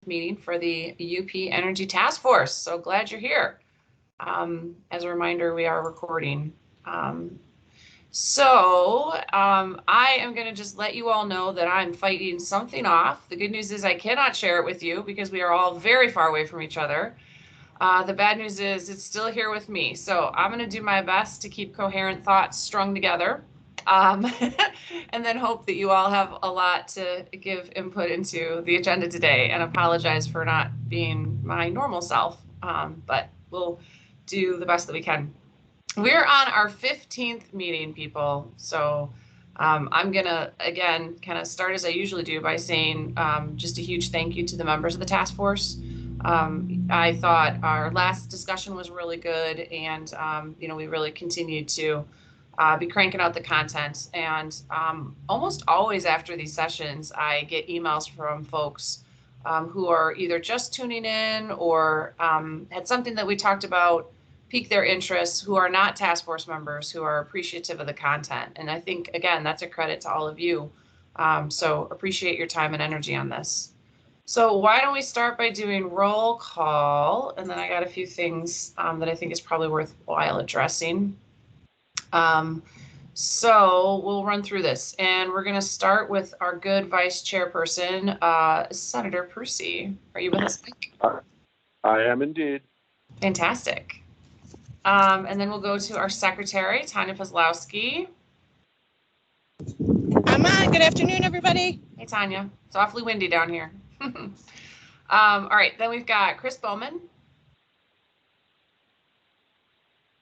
meeting for the UP Energy Task Force. So glad you're here. As a reminder, we are recording. I am going to just let you all know that I'm fighting something off. The good news is I cannot share it with you because we are all very far away from each other. The bad news is it's still here with me. So I'm going to do my best to keep coherent thoughts strung together. And then hope that you all have a lot to give input into the agenda today, and apologize for not being my normal self, but we'll do the best that we can. We're on our 15th meeting, people, so I'm gonna again kind of start as I usually do by saying just a huge thank you to the members of the task force. I thought our last discussion was really good, and we really continued to be cranking out the content. And almost always after these sessions, I get emails from folks who are either just tuning in or had something that we talked about pique their interest, who are not task force members, who are appreciative of the content. And I think, again, that's a credit to all of you. So appreciate your time and energy on this. So why don't we start by doing roll call? And then I got a few things that I think is probably worthwhile addressing. So we'll run through this, and we're going to start with our good vice chairperson, Senator Percy. Are you with us, Mike? I am indeed. Fantastic. And then we'll go to our secretary, Tanya Pozlowski. I'm on. Good afternoon, everybody. Hey, Tanya. It's awfully windy down here. All right, then we've got Chris Bowman.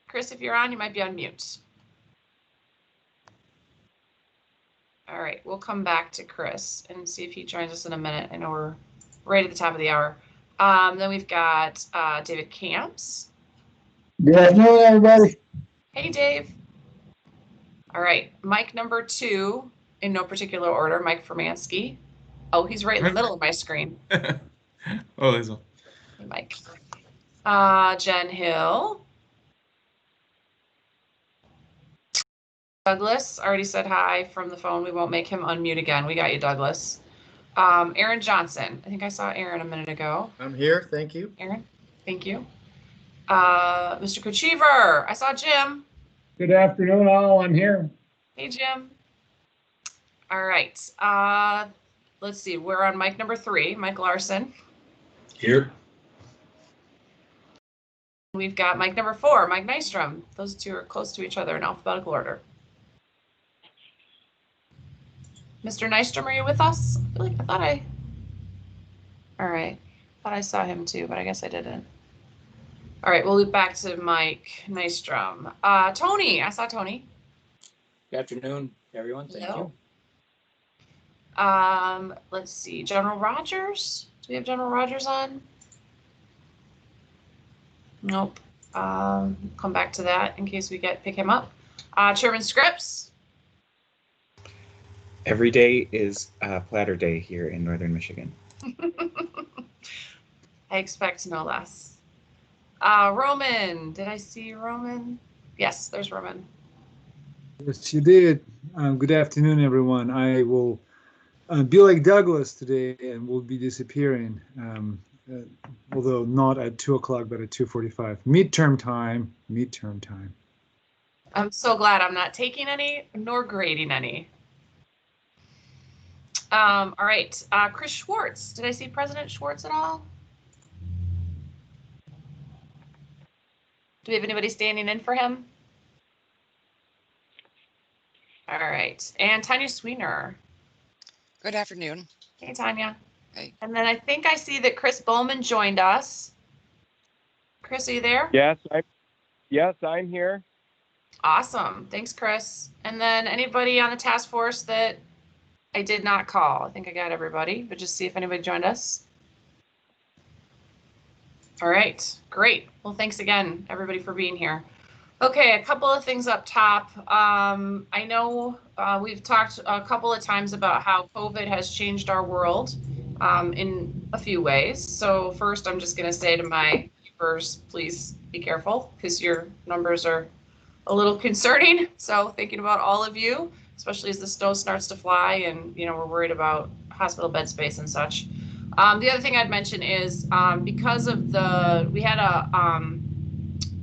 Chris, if you're on, you might be on mute. All right, we'll come back to Chris and see if he joins us in a minute. I know we're right at the top of the hour. Then we've got David Camps. Good afternoon, everybody. Hey, Dave. All right, Mike number 2, in no particular order, Mike Formansky. Oh, he's right in the middle of my screen. Oh, there's one. Hey, Mike. Jen Hill. Douglas already said hi from the phone. We won't make him unmute again. We got you, Douglas. Aaron Johnson. I think I saw Aaron a minute ago. I'm here. Thank you. Aaron, thank you. Mr. Kochevar. I saw Jim. Good afternoon, all. I'm here. Hey, Jim. All right. Let's see. We're on mic number 3, Mike Larson. Here. We've got mic number 4, Mike Nystrom. Those two are close to each other in alphabetical order. Mr. Nystrom, are you with us? I feel like all right. Thought I saw him too, but I guess I didn't. All right, we'll loop back to Mike Nystrom. Tony, I saw Tony. Good afternoon, everyone. Thank you. Let's see, General Rogers. Do we have General Rogers on? Nope. Come back to that in case we pick him up. Chairman Scripps. Every day is platter day here in Northern Michigan. I expect no less. Roman, did I see Roman? Yes, there's Roman. Yes, you did. Good afternoon, everyone. I will be like Douglas today and will be disappearing, although not at 2 o'clock, but at 2:45. Midterm time. I'm so glad I'm not taking any nor grading any. All right, Chris Schwartz. Did I see President Schwartz at all? Do we have anybody standing in for him? All right, and Tanya Sweener. Good afternoon. Hey, Tanya. Hey. And then I think I see that Chris Bowman joined us. Chris, are you there? Yes, I'm here. Awesome. Thanks, Chris. And then anybody on the task force that I did not call? I think I got everybody, but just see if anybody joined us. All right, great. Well, thanks again, everybody, for being here. Okay, a couple of things up top. I know we've talked a couple of times about how COVID has changed our world in a few ways. So first, I'm just going to say to my viewers, please be careful because your numbers are a little concerning. So thinking about all of you, especially as the snow starts to fly and, we're worried about hospital bed space and such. The other thing I'd mention is because of we had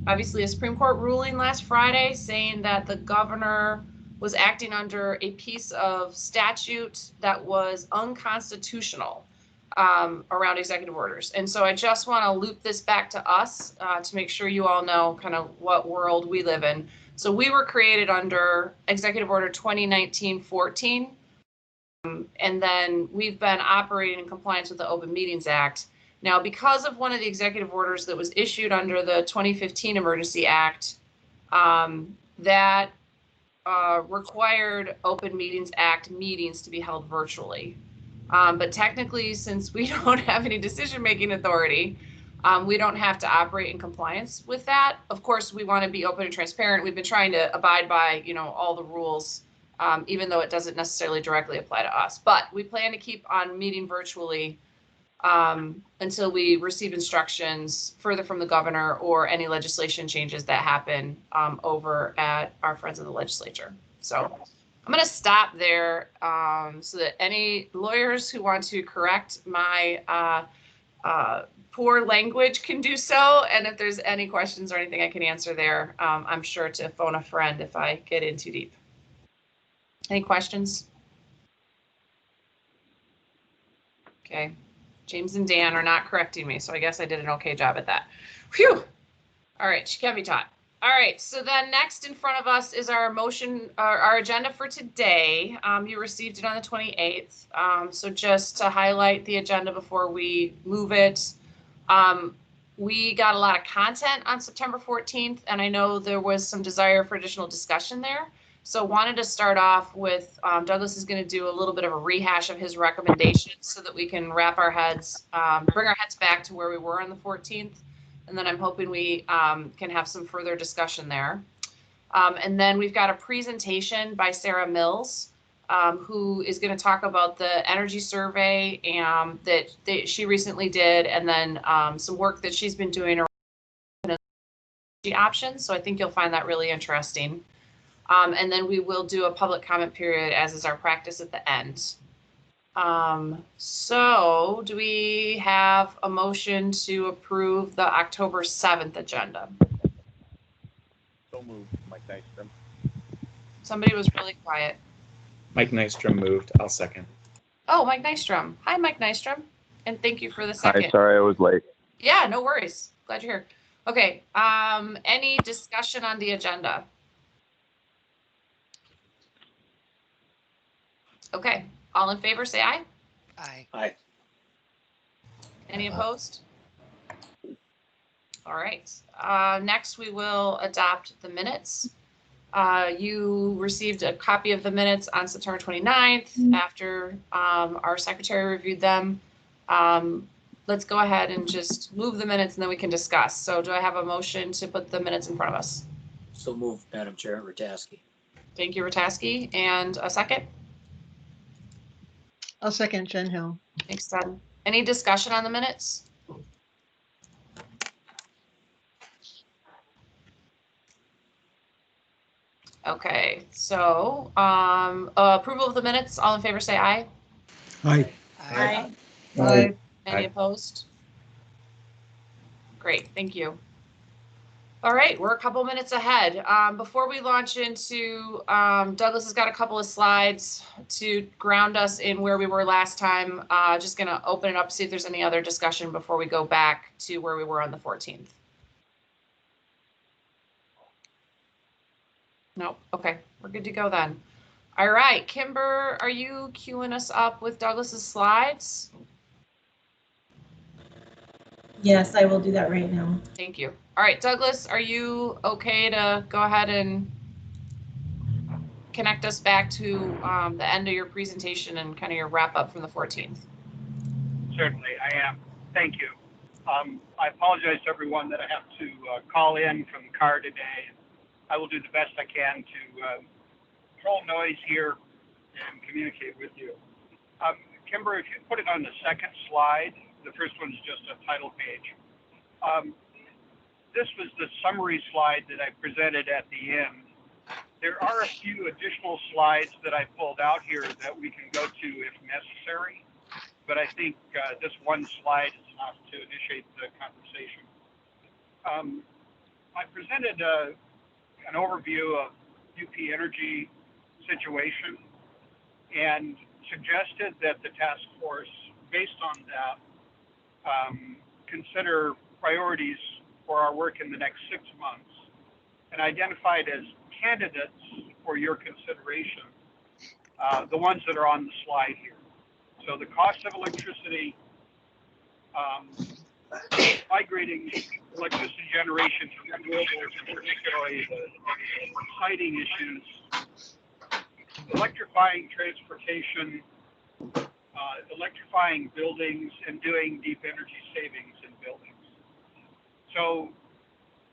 obviously a Supreme Court ruling last Friday saying that the governor was acting under a piece of statute that was unconstitutional around executive orders. And so I just want to loop this back to us to make sure you all know kind of what world we live in. So we were created under Executive Order 2019-14. And then we've been operating in compliance with the Open Meetings Act. Now, because of one of the executive orders that was issued under the 2015 Emergency Act, that required Open Meetings Act meetings to be held virtually. But technically, since we don't have any decision-making authority, we don't have to operate in compliance with that. Of course, we want to be open and transparent. We've been trying to abide by, all the rules, even though it doesn't necessarily directly apply to us. But we plan to keep on meeting virtually until we receive instructions further from the governor or any legislation changes that happen over at our Friends of the Legislature. So I'm going to stop there so that any lawyers who want to correct my poor language can do so. And if there's any questions or anything I can answer there, I'm sure to phone a friend if I get in too deep. Any questions? Okay. James and Dan are not correcting me, so I guess I did an okay job at that. Phew. All right, she can be taught. All right, so then next in front of us is our motion, our agenda for today. You received it on the 28th. So just to highlight the agenda before we move it, we got a lot of content on September 14th, and I know there was some desire for additional discussion there. So wanted to start off with, Douglas is going to do a little bit of a rehash of his recommendations so that we can wrap our heads, bring our heads back to where we were on the 14th. And then I'm hoping we can have some further discussion there. And then we've got a presentation by Sarah Mills, who is going to talk about the energy survey that she recently did, and then some work that she's been doing around energy options. So I think you'll find that really interesting. And then we will do a public comment period, as is our practice at the end. So do we have a motion to approve the October 7th agenda? So moved, Mike Nystrom. Somebody was really quiet. Mike Nystrom moved. I'll second. Oh, Mike Nystrom. Hi, Mike Nystrom. And thank you for the second. Hi, sorry I was late. Yeah, no worries. Glad you're here. Okay. Any discussion on the agenda? Okay. All in favor, say aye. Aye. Aye. Any opposed? All right. Next, we will adopt the minutes. You received a copy of the minutes on September 29th after our secretary reviewed them. Let's go ahead and just move the minutes and then we can discuss. So do I have a motion to put the minutes in front of us? So moved, Madam Chair, Ratajski. Thank you, Ratajski. And a second? I'll second Jen Hill. Thanks, Ted. Any discussion on the minutes? Okay, so approval of the minutes. All in favor, say aye. Aye. Aye. Aye. Any Aye. opposed? Great, thank you. All right, we're a couple minutes ahead. Before we launch into, Douglas has got a couple of slides to ground us in where we were last time. Just gonna open it up, see if there's any other discussion before we go back to where we were on the 14th. Nope, okay, we're good to go then. All right, Kimber, are you queuing us up with Douglas's slides? Yes, I will do that right now. Thank you. All right, Douglas, are you okay to go ahead and connect us back to the end of your presentation and kind of your wrap up from the 14th? Certainly, I am. Thank you. I apologize to everyone that I have to call in from the car today. I will do the best I can to control noise here and communicate with you. Kimber, if you put it on the second slide, the first one's just a title page. This was the summary slide that I presented at the end. There are a few additional slides that I pulled out here that we can go to if necessary. but I think this one slide is enough to initiate the conversation. I presented an overview of UP Energy situation and suggested that the task force, based on that, consider priorities for our work in the next 6 months and identified as candidates for your consideration the ones that are on the slide here. So the cost of electricity, migrating electricity generation to renewables, and particularly the siting issues, electrifying transportation, electrifying buildings, and doing deep energy savings in buildings. So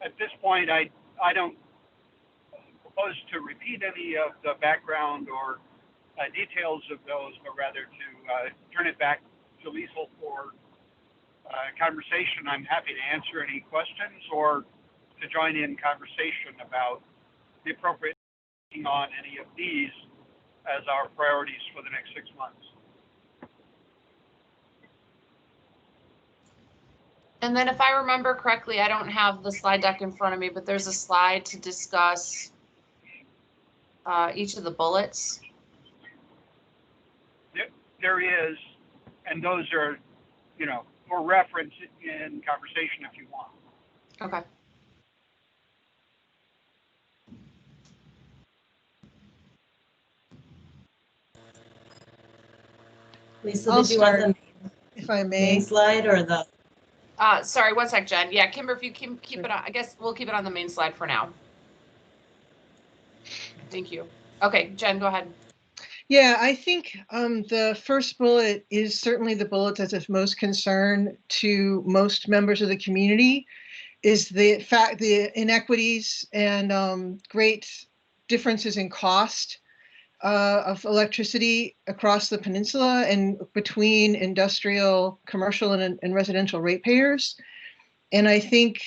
at this point, I don't propose to repeat any of the background or details of those, but rather to turn it back to Liesl for conversation. I'm happy to answer any questions or to join in conversation about the appropriate on any of these as our priorities for the next 6 months. And then if I remember correctly, I don't have the slide deck in front of me, but there's a slide to discuss each of the bullets. There is, and those are, for reference in conversation if you want. Okay. Lisa, I'll did you want start, the if I main may. slide or the? Sorry, one sec, Jen. Yeah, Kimber, if you keep it on, I guess we'll keep it on the main slide for now. Thank you. Okay, Jen, go ahead. Yeah, I think the first bullet is certainly the bullet that's of most concern to most members of the community, is the fact the inequities and great differences in cost of electricity across the peninsula and between industrial, commercial, and residential ratepayers. And I think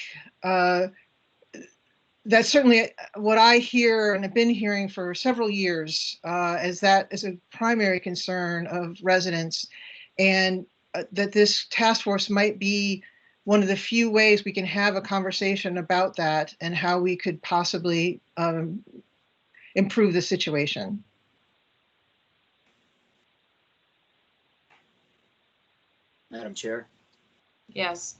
that's certainly what I hear and have been hearing for several years, as that is a primary concern of residents, and that this task force might be one of the few ways we can have a conversation about that and how we could possibly improve the situation. Madam Chair. Yes.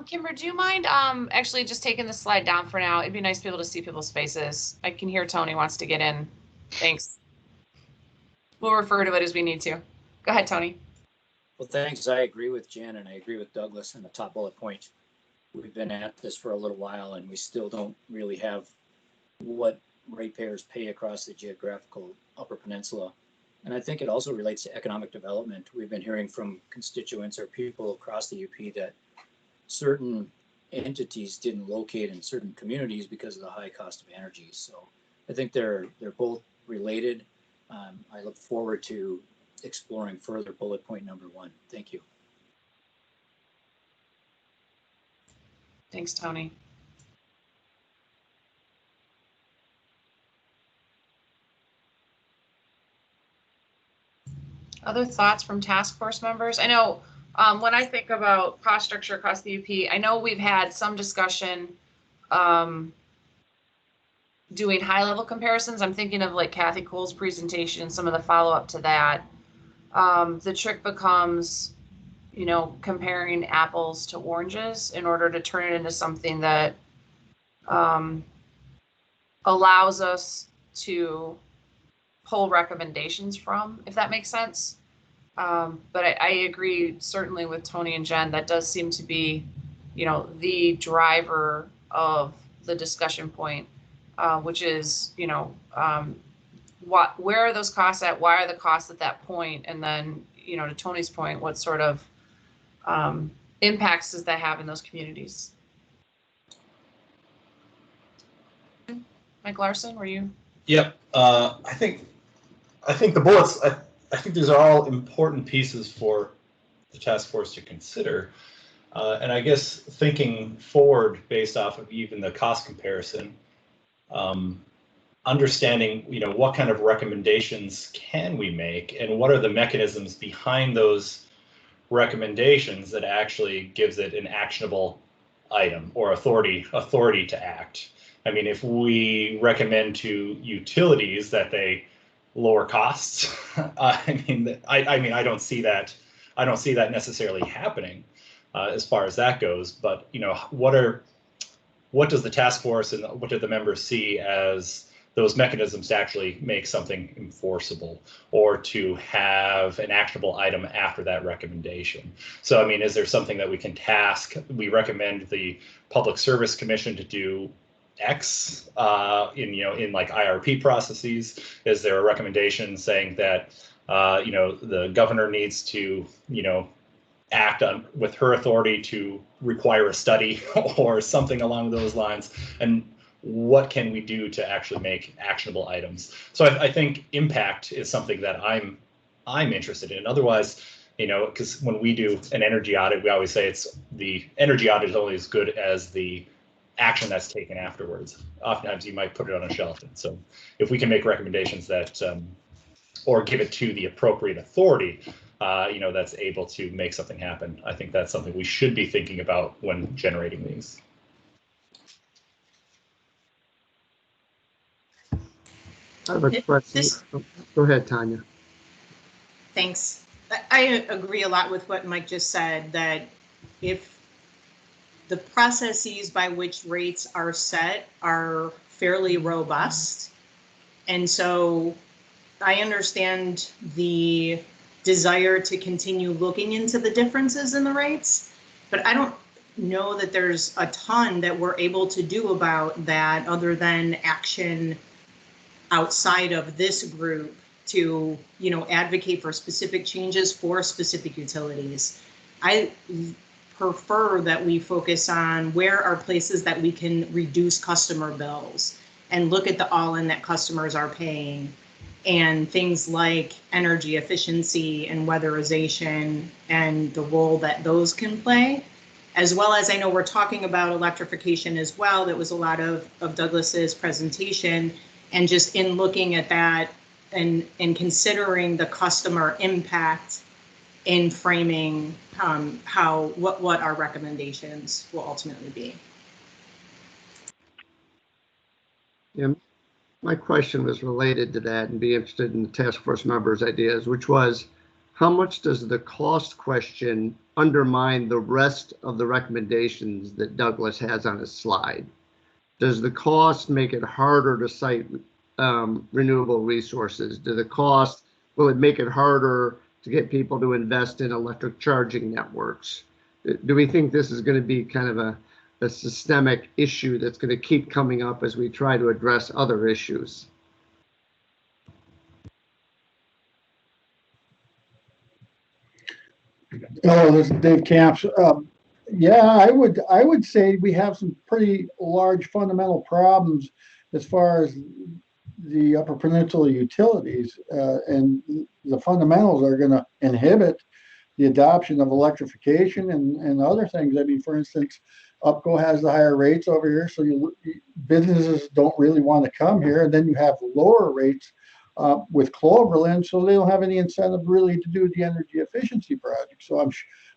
Kimber, do you mind actually just taking the slide down for now? It'd be nice to be able to see people's faces. I can hear Tony wants to get in. Thanks. We'll refer to it as we need to. Go ahead, Tony. Well, thanks. I agree with Jen and I agree with Douglas in the top bullet point. We've been at this for a little while and we still don't really have what ratepayers pay across the geographical Upper Peninsula. And I think it also relates to economic development. We've been hearing from constituents or people across the UP that certain entities didn't locate in certain communities because of the high cost of energy. So I think they're both related. I look forward to exploring further bullet point number 1. Thank you. Thanks, Tony. Other thoughts from task force members? I know when I think about cost structure across the UP, I know we've had some discussion doing high level comparisons. I'm thinking of like Kathy Cole's presentation and some of the follow up to that. The trick becomes, comparing apples to oranges in order to turn it into something that allows us to pull recommendations from, if that makes sense. But I agree certainly with Tony and Jen, that does seem to be, the driver of the discussion point, which is, where are those costs at? Why are the costs at that point? And then, to Tony's point, what sort of impacts does that have in those communities? Mike Larson, were you? Yep. I think the bullets, I think these are all important pieces for the task force to consider. And I guess thinking forward based off of even the cost comparison, understanding, what kind of recommendations can we make and what are the mechanisms behind those recommendations that actually gives it an actionable item or authority to act. I mean, if we recommend to utilities that they lower costs, I mean, I don't see that. I don't see that necessarily happening as far as that goes. But you know, what does the task force and what do the members see as those mechanisms to actually make something enforceable or to have an actionable item after that recommendation? So, I mean, is there something that we can task? We recommend the Public Service Commission to do X in like IRP processes. Is there a recommendation saying that the governor needs to act on with her authority to require a study or something along those lines? And what can we do to actually make actionable items? So I think impact is something that I'm interested in. Otherwise, because when we do an energy audit, we always say it's the energy audit is only as good as the action that's taken afterwards. Oftentimes you might put it on a shelf. And so if we can make recommendations that or give it to the appropriate authority, that's able to make something happen, I think that's something we should be thinking about when generating these. I have a question. Go ahead, Tanya. Thanks. I agree a lot with what Mike just said, that if the processes by which rates are set are fairly robust, and so I understand the desire to continue looking into the differences in the rates, but I don't know that there's a ton that we're able to do about that other than action outside of this group to, advocate for specific changes for specific utilities. I prefer that we focus on where are places that we can reduce customer bills and look at the all-in that customers are paying, and things like energy efficiency and weatherization and the role that those can play, as well as I know we're talking about electrification as well. That was a lot of Douglas's presentation. And just in looking at that and considering the customer impact in framing what our recommendations will ultimately be. Yeah, my question was related to that, and be interested in the task force members' ideas, which was, how much does the cost question undermine the rest of the recommendations that Douglas has on his slide? Does the cost make it harder to cite renewable resources? Will it make it harder to get people to invest in electric charging networks? Do we think this is going to be kind of a systemic issue that's going to keep coming up as we try to address other issues? Hello, this is Dave Camps. Yeah, I would say we have some pretty large fundamental problems as far as the Upper Peninsula utilities, and the fundamentals are going to inhibit the adoption of electrification and other things. I mean, for instance, UPCO has the higher rates over here, so businesses don't really want to come here, and then you have lower rates with Cloverland, so they don't have any incentive really to do the energy efficiency project. So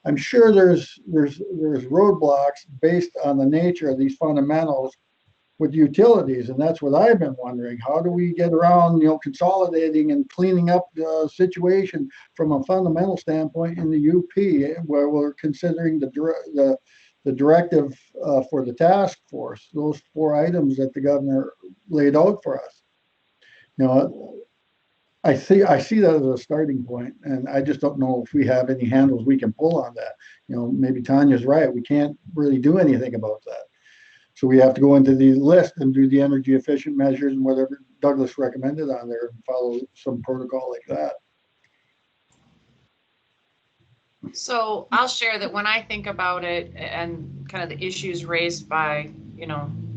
I'm sure there's roadblocks based on the nature of these fundamentals with utilities, and that's what I've been wondering. How do we get around, consolidating and cleaning up the situation from a fundamental standpoint in the UP, where we're considering the directive for the task force, those 4 items that the governor laid out for us. I see that as a starting point, and I just don't know if we have any handles we can pull on that. Maybe Tanya's right. We can't really do anything about that. So we have to go into the list and do the energy efficient measures and whatever Douglas recommended on there and follow some protocol like that. So I'll share that when I think about it and kind of the issues raised by,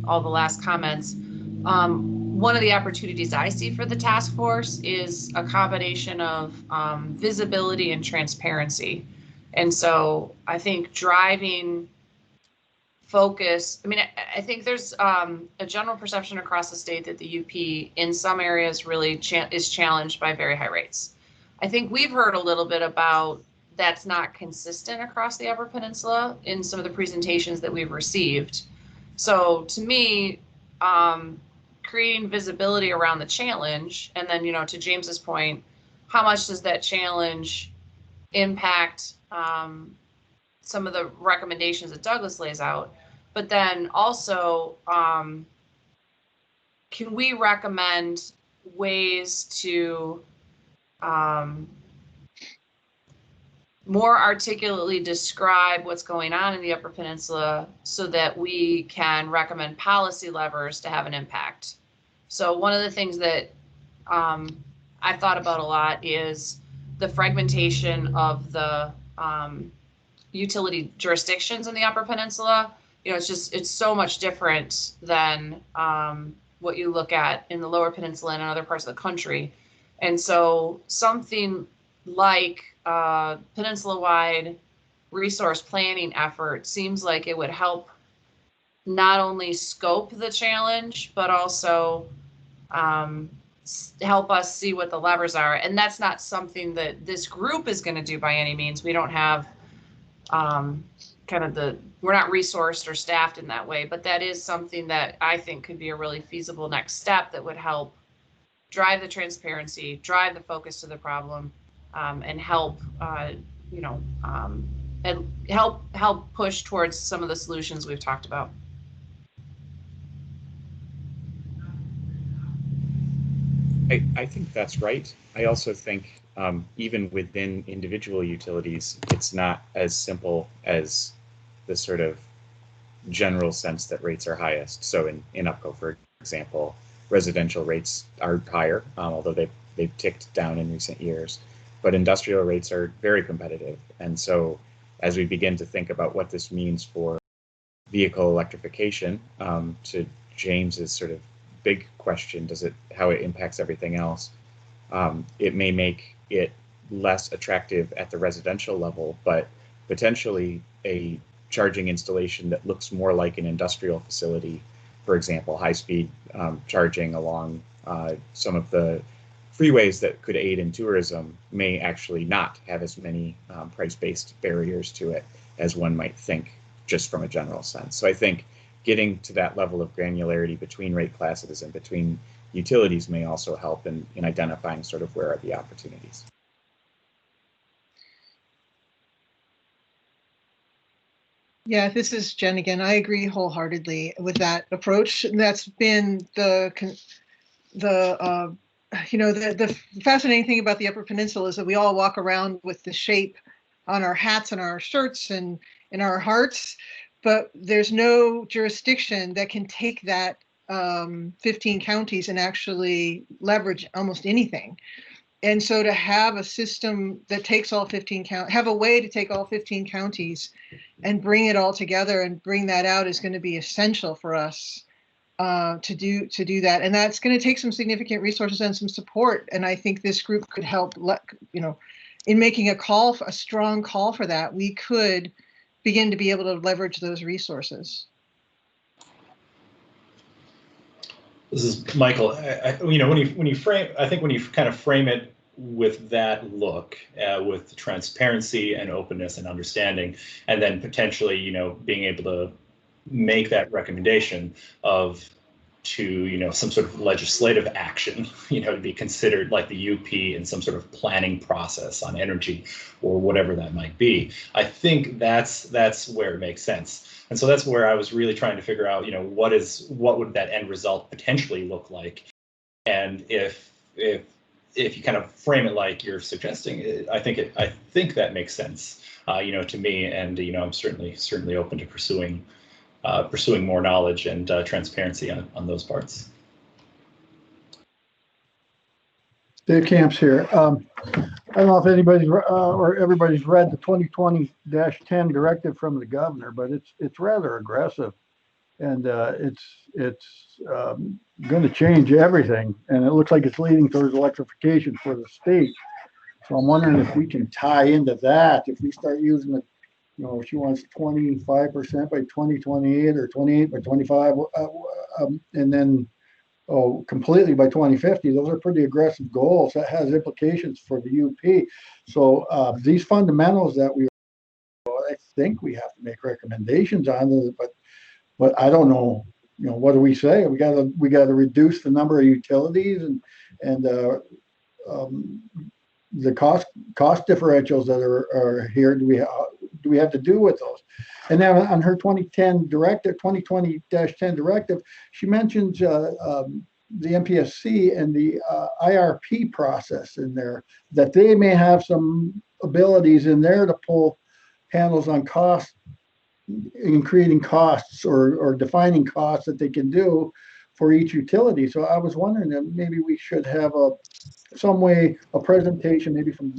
all the last comments, one of the opportunities I see for the task force is a combination of visibility and transparency. And so I think driving focus, I think there's a general perception across the state that the UP in some areas really is challenged by very high rates. I think we've heard a little bit about that's not consistent across the Upper Peninsula in some of the presentations that we've received. So to me, creating visibility around the challenge, and then, to James's point, how much does that challenge impact some of the recommendations that Douglas lays out? But then also, can we recommend ways to more articulately describe what's going on in the Upper Peninsula so that we can recommend policy levers to have an impact? So one of the things that I've thought about a lot is the fragmentation of the utility jurisdictions in the Upper Peninsula. It's so much different than what you look at in the Lower Peninsula and in other parts of the country. And so something like peninsula-wide resource planning effort seems like it would help not only scope the challenge, but also help us see what the levers are. And that's not something that this group is going to do by any means. We don't have we're not resourced or staffed in that way, but that is something that I think could be a really feasible next step that would help drive the transparency, drive the focus to the problem, and help, and help push towards some of the solutions we've talked about. I think that's right. I also think even within individual utilities, it's not as simple as the sort of general sense that rates are highest. So in UPCO, for example, residential rates are higher, although they've ticked down in recent years, but industrial rates are very competitive. And so as we begin to think about what this means for vehicle electrification, to James's sort of big question, how it impacts everything else, it may make it less attractive at the residential level, but potentially a charging installation that looks more like an industrial facility, for example, high-speed charging along some of the freeways that could aid in tourism, may actually not have as many price-based barriers to it as one might think, just from a general sense. So I think getting to that level of granularity between rate classes and between utilities may also help in identifying sort of where are the opportunities. Yeah, this is Jen again. I agree wholeheartedly with that approach. And that's been the fascinating thing about the Upper Peninsula is that we all walk around with the shape on our hats and our shirts and in our hearts, but there's no jurisdiction that can take that 15 counties and actually leverage almost anything. And so to have a system that takes all 15 counties, have a way to take all 15 counties and bring it all together and bring that out is going to be essential for us to do that. And that's going to take some significant resources and some support. And I think this group could help, in making a strong call for that. We could begin to be able to leverage those resources. This is Michael. When you kind of frame it with that look, with transparency and openness and understanding, and then potentially, being able to make that recommendation to some sort of legislative action, to be considered like the UP in some sort of planning process on energy or whatever that might be. I think that's where it makes sense. And so that's where I was really trying to figure out, what would that end result potentially look like? And if you kind of frame it like you're suggesting, I think that makes sense, to me. And I'm certainly open to pursuing more knowledge and transparency on those parts. Dave Camps here. I don't know if anybody's or everybody's read the 2020-10 directive from the governor, but it's rather aggressive, and it's going to change everything, and it looks like it's leading towards electrification for the state. So I'm wondering if we can tie into that. If we start using it, she wants 25% by 2028 or 28 by 25, and then completely by 2050. Those are pretty aggressive goals. That has implications for the UP. So these fundamentals that I think we have to make recommendations on, but I don't know. What do we say? We got to reduce the number of utilities and the cost differentials that are here. Do we have to do with those? And then on her 2010 directive, 2020-10 directive, she mentions the MPSC and the IRP process in there, that they may have some abilities in there to pull handles on cost in creating costs or defining costs that they can do for each utility. So I was wondering that maybe we should have a presentation, maybe from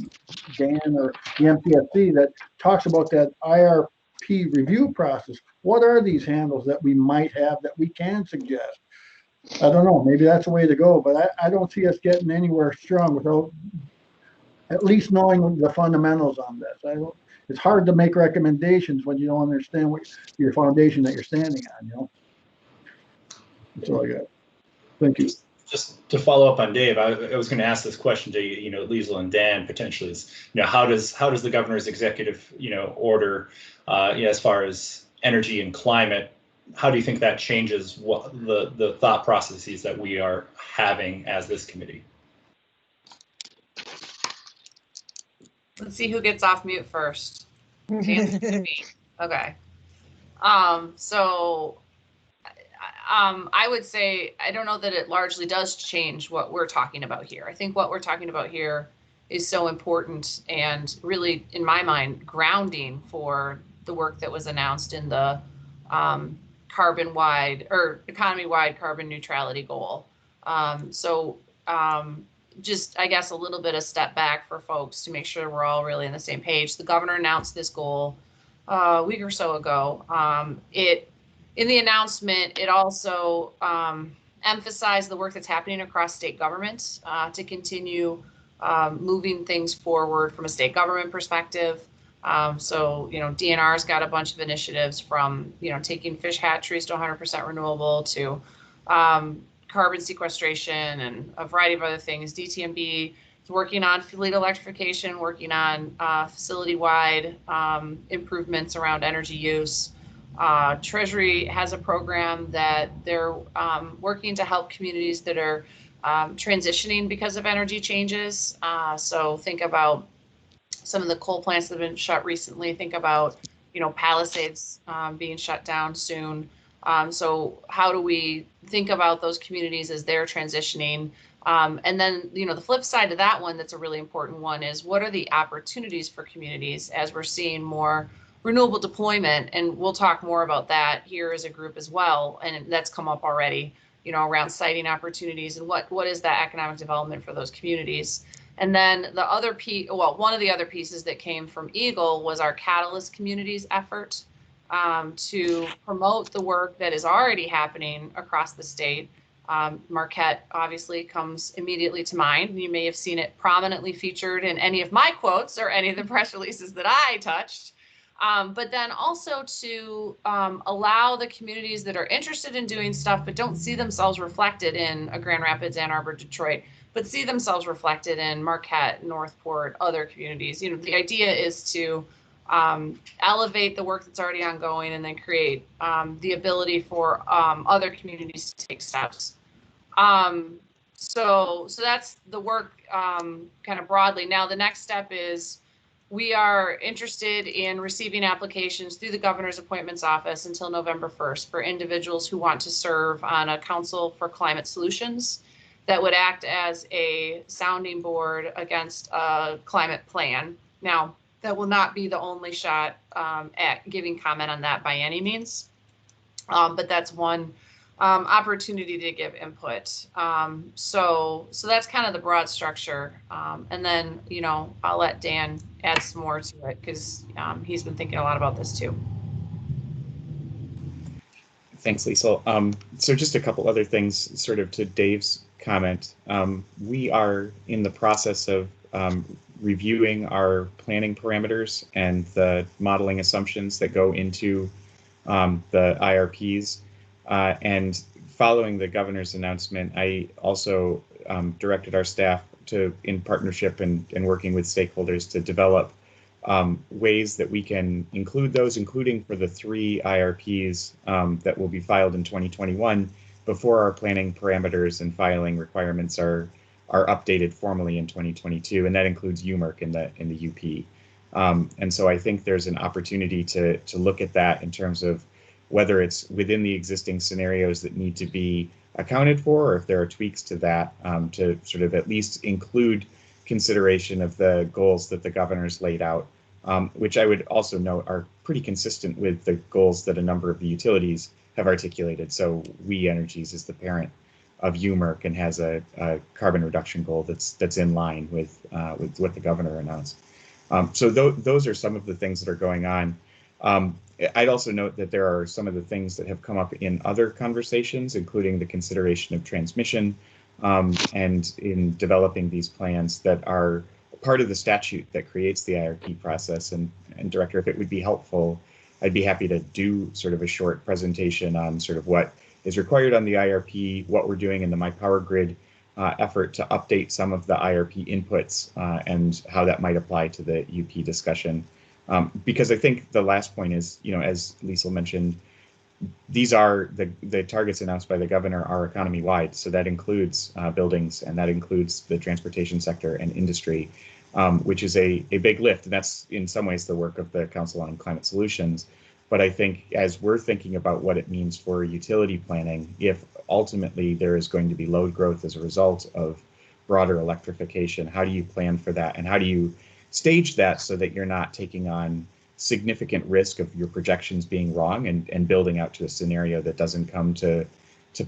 Dan or the MPSC, that talks about that IRP review process. What are these handles that we might have that we can suggest? I don't know, maybe that's the way to go, but I don't see us getting anywhere strong without at least knowing the fundamentals on this. It's hard to make recommendations when you don't understand what your foundation that you're standing on, That's all I got. Thank you. Just to follow up on Dave, I was going to ask this question to Liesl and Dan potentially. Is how does the governor's executive order as far as energy and climate, how do you think that changes what the thought processes that we are having as this committee? Let's see who gets off mute first. Okay. So I would say, I don't know that it largely does change what we're talking about here. I think what we're talking about here is so important and really, in my mind, grounding for the work that was announced in the economy-wide carbon neutrality goal. Just, I guess, a little bit of step back for folks to make sure we're all really on the same page. The governor announced this goal a week or so ago. In the announcement, it also emphasized the work that's happening across state governments to continue moving things forward from a state government perspective. DNR's got a bunch of initiatives from, taking fish hatcheries to 100% renewable to carbon sequestration and a variety of other things. DTMB is working on fleet electrification, working on facility-wide improvements around energy use. Treasury has a program that they're working to help communities that are transitioning because of energy changes. So think about some of the coal plants that have been shut recently. Think about, Palisades being shut down soon. So how do we think about those communities as they're transitioning? And then, the flip side to that one, that's a really important one, is what are the opportunities for communities as we're seeing more renewable deployment? And we'll talk more about that here as a group as well. And that's come up already, around siting opportunities and what is that economic development for those communities. And then the other piece, one of the other pieces that came from Eagle was our Catalyst Communities effort to promote the work that is already happening across the state. Marquette obviously comes immediately to mind. You may have seen it prominently featured in any of my quotes or any of the press releases that I touched. But then also to allow the communities that are interested in doing stuff but don't see themselves reflected in a Grand Rapids, Ann Arbor, Detroit, but see themselves reflected in Marquette, Northport, other communities. The idea is to elevate the work that's already ongoing and then create the ability for other communities to take steps. So that's the work kind of broadly. Now, the next step is we are interested in receiving applications through the governor's appointments office until November 1st for individuals who want to serve on a council for climate solutions that would act as a sounding board against a climate plan. Now, that will not be the only shot at giving comment on that by any means, but that's one opportunity to give input. So that's kind of the broad structure. And then, I'll let Dan add some more to it because he's been thinking a lot about this too. Thanks, Liesl. So just a couple other things sort of to Dave's comment. We are in the process of reviewing our planning parameters and the modeling assumptions that go into the IRPs. And following the governor's announcement, I also directed our staff to, in partnership and working with stakeholders, to develop ways that we can include those, including for the 3 IRPs that will be filed in 2021 before our planning parameters and filing requirements are updated formally in 2022, and that includes UMERC in the UP. And so I think there's an opportunity to look at that in terms of whether it's within the existing scenarios that need to be accounted for, or if there are tweaks to that to sort of at least include consideration of the goals that the governor's laid out, which I would also note are pretty consistent with the goals that a number of the utilities have articulated. So We Energies is the parent of UMERC and has a carbon reduction goal that's in line with what the governor announced. So those are some of the things that are going on. I'd also note that there are some of the things that have come up in other conversations, including the consideration of transmission and in developing these plans that are part of the statute that creates the IRP process. And Director, if it would be helpful, I'd be happy to do sort of a short presentation on sort of what is required on the IRP, what we're doing in the My Power Grid effort to update some of the IRP inputs and how that might apply to the UP discussion. Because I think the last point is, as Liesl mentioned, these are the targets announced by the governor are economy-wide. So that includes buildings, and that includes the transportation sector and industry, which is a big lift. And that's in some ways the work of the Council on Climate Solutions. But I think as we're thinking about what it means for utility planning, if ultimately there is going to be load growth as a result of broader electrification, how do you plan for that? And how do you stage that so that you're not taking on significant risk of your projections being wrong and building out to a scenario that doesn't come to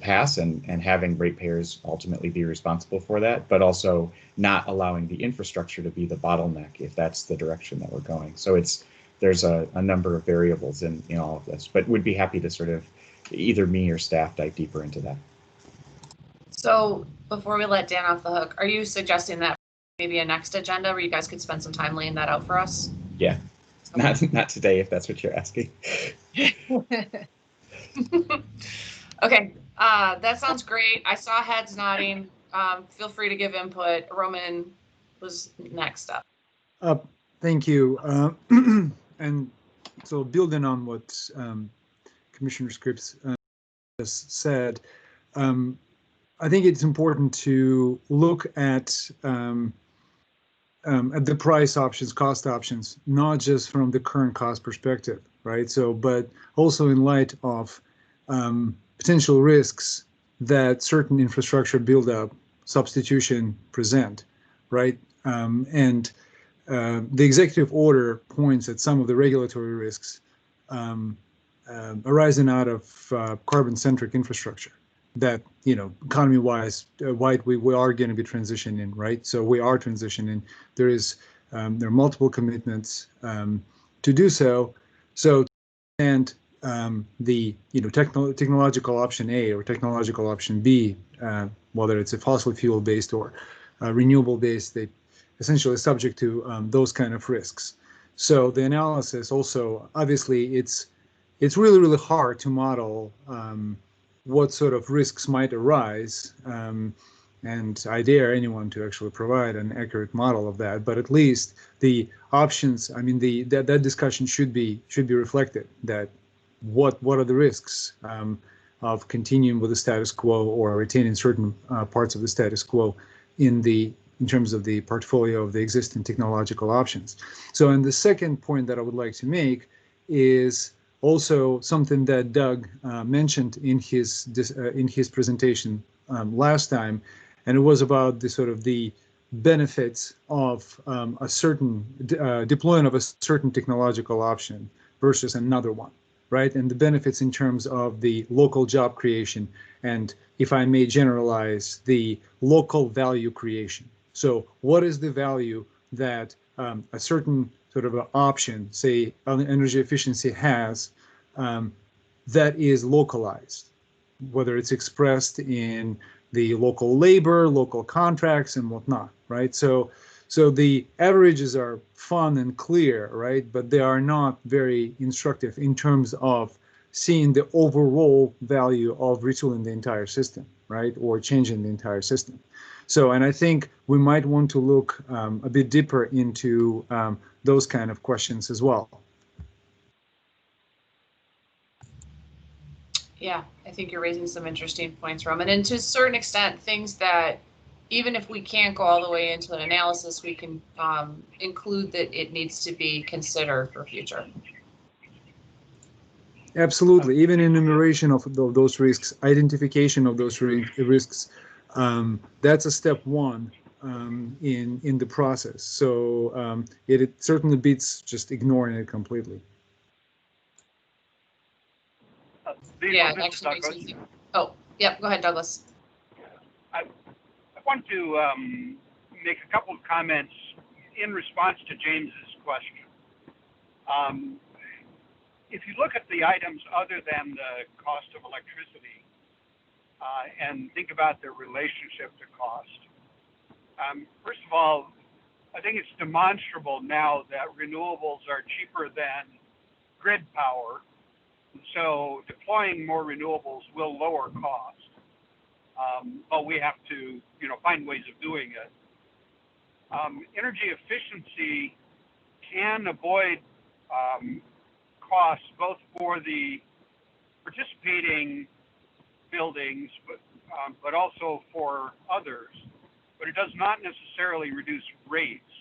pass, and having ratepayers ultimately be responsible for that, but also not allowing the infrastructure to be the bottleneck if that's the direction that we're going. So there's a number of variables in all of this, but would be happy to sort of either me or staff dive deeper into that. So before we let Dan off the hook, are you suggesting that maybe a next agenda where you guys could spend some time laying that out for us? Yeah, not today, if that's what you're asking. Okay, that sounds great. I saw heads nodding. Feel free to give input. Roman was next up. Thank you. And so building on what Commissioner Scripps just said, I think it's important to look at the price options, cost options, not just from the current cost perspective, right? So, but also in light of potential risks that certain infrastructure buildup substitution present, right? And the executive order points at some of the regulatory risks arising out of carbon-centric infrastructure that, economy-wise, we are going to be transitioning, right? So we are transitioning. There are multiple commitments to do so. So, and the technological option A or technological option B, whether it's a fossil fuel based or renewable based, they essentially subject to those kind of risks. So the analysis also, obviously, it's really, really hard to model what sort of risks might arise. And I dare anyone to actually provide an accurate model of that. But at least the options, I mean, that discussion should be reflected. That what are the risks of continuing with the status quo or retaining certain parts of the status quo in terms of the portfolio of the existing technological options. So, and the second point that I would like to make is also something that Doug mentioned in his presentation last time, and it was about the sort of the benefits of a certain deployment of a certain technological option versus another one, right? And the benefits in terms of the local job creation, and if I may generalize, the local value creation. So what is the value that a certain sort of an option, say energy efficiency, has that is localized, whether it's expressed in the local labor, local contracts, and whatnot, right? So the averages are fun and clear, right? But they are not very instructive in terms of seeing the overall value of retooling the entire system, right, or changing the entire system. So, and I think we might want to look a bit deeper into those kind of questions as well. Yeah, I think you're raising some interesting points, Roman, and to a certain extent, things that even if we can't go all the way into an analysis, we can include that it needs to be considered for future. Absolutely, even enumeration of those risks, identification of those risks, that's a step one in the process. So it certainly beats just ignoring it completely. Yeah, actually makes me think. Oh, yep, go ahead, Douglas. I want to make a couple of comments in response to James's question. If you look at the items other than the cost of electricity and think about their relationship to cost, first of all, I think it's demonstrable now that renewables are cheaper than grid power. So deploying more renewables will lower cost, but we have to, find ways of doing it. Energy efficiency can avoid costs both for the participating buildings, but also for others. But it does not necessarily reduce rates.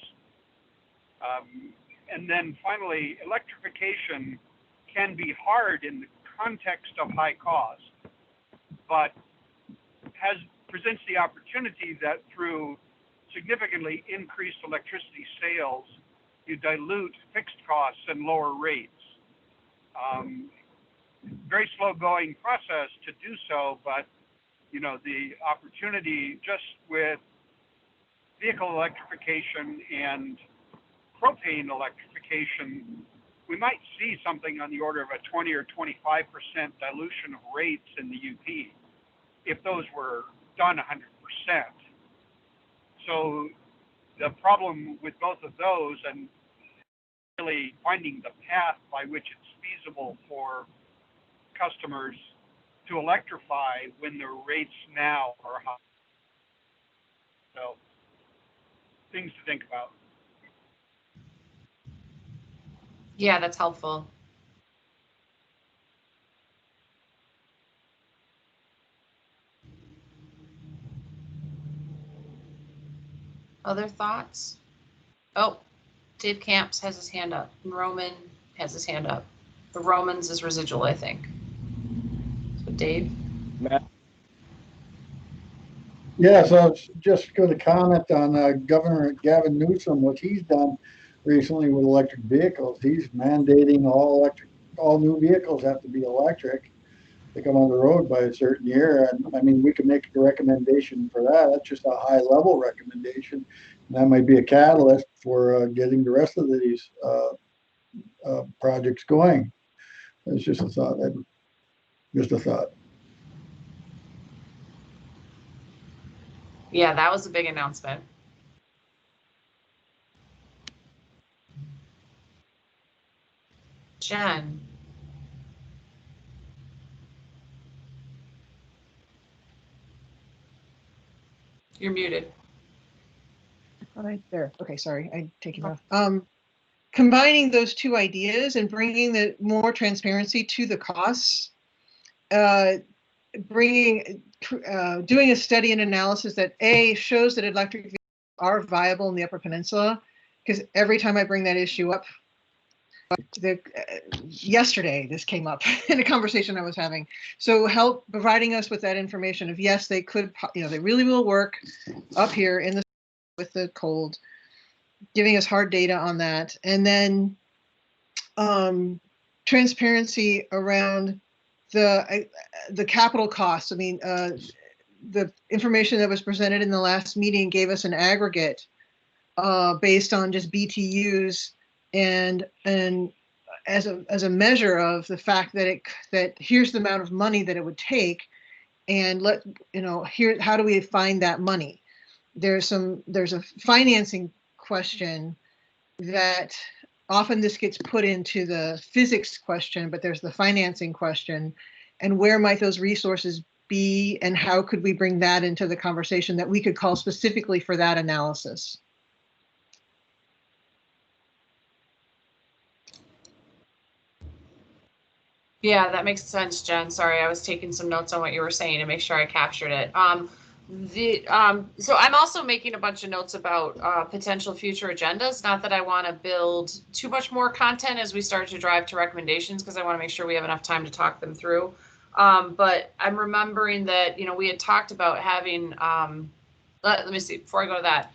And then finally, electrification can be hard in the context of high cost, but presents the opportunity that through significantly increased electricity sales, you dilute fixed costs and lower rates. Very slow going process to do so, but the opportunity just with vehicle electrification and propane electrification, we might see something on the order of a 20 or 25% dilution of rates in the UP if those were done 100%. So the problem with both of those and really finding the path by which it's feasible for customers to electrify when the rates now are high. So things to think about. Yeah, that's helpful. Other thoughts? Oh, Dave Camps has his hand up. Roman has his hand up. The Romans is residual, I think. So Dave? Matt? Yeah, so I was just going to comment on Governor Gavin Newsom, what he's done recently with electric vehicles. He's mandating all new vehicles have to be electric. They come on the road by a certain year. And I mean, we can make a recommendation for that. That's just a high level recommendation. And that might be a catalyst for getting the rest of these projects going. It's just a thought. Just a thought. Yeah, that was a big announcement. Jen. You're muted. Right there. Okay, sorry, I take it off. Combining those two ideas and bringing the more transparency to the costs, doing a study and analysis that shows that electric vehicles are viable in the Upper Peninsula, because every time I bring that issue up, yesterday this came up in a conversation I was having. So help providing us with that information of yes, they could, they really will work up here in the with the cold, giving us hard data on that, and then transparency around the capital costs. I mean, the information that was presented in the last meeting gave us an aggregate based on just BTUs and as a measure of the fact that here's the amount of money that it would take, and here, how do we find that money? There's a financing question that often this gets put into the physics question, but there's the financing question. And where might those resources be, and how could we bring that into the conversation that we could call specifically for that analysis? Yeah, that makes sense, Jen. Sorry, I was taking some notes on what you were saying to make sure I captured it. So I'm also making a bunch of notes about potential future agendas. Not that I want to build too much more content as we start to drive to recommendations, because I want to make sure we have enough time to talk them through. But I'm remembering that, we had talked about having, let me see, before I go to that,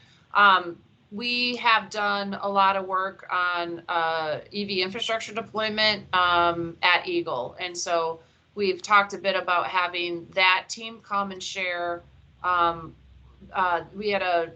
we have done a lot of work on EV infrastructure deployment at Eagle. And so we've talked a bit about having that team come and share. We had a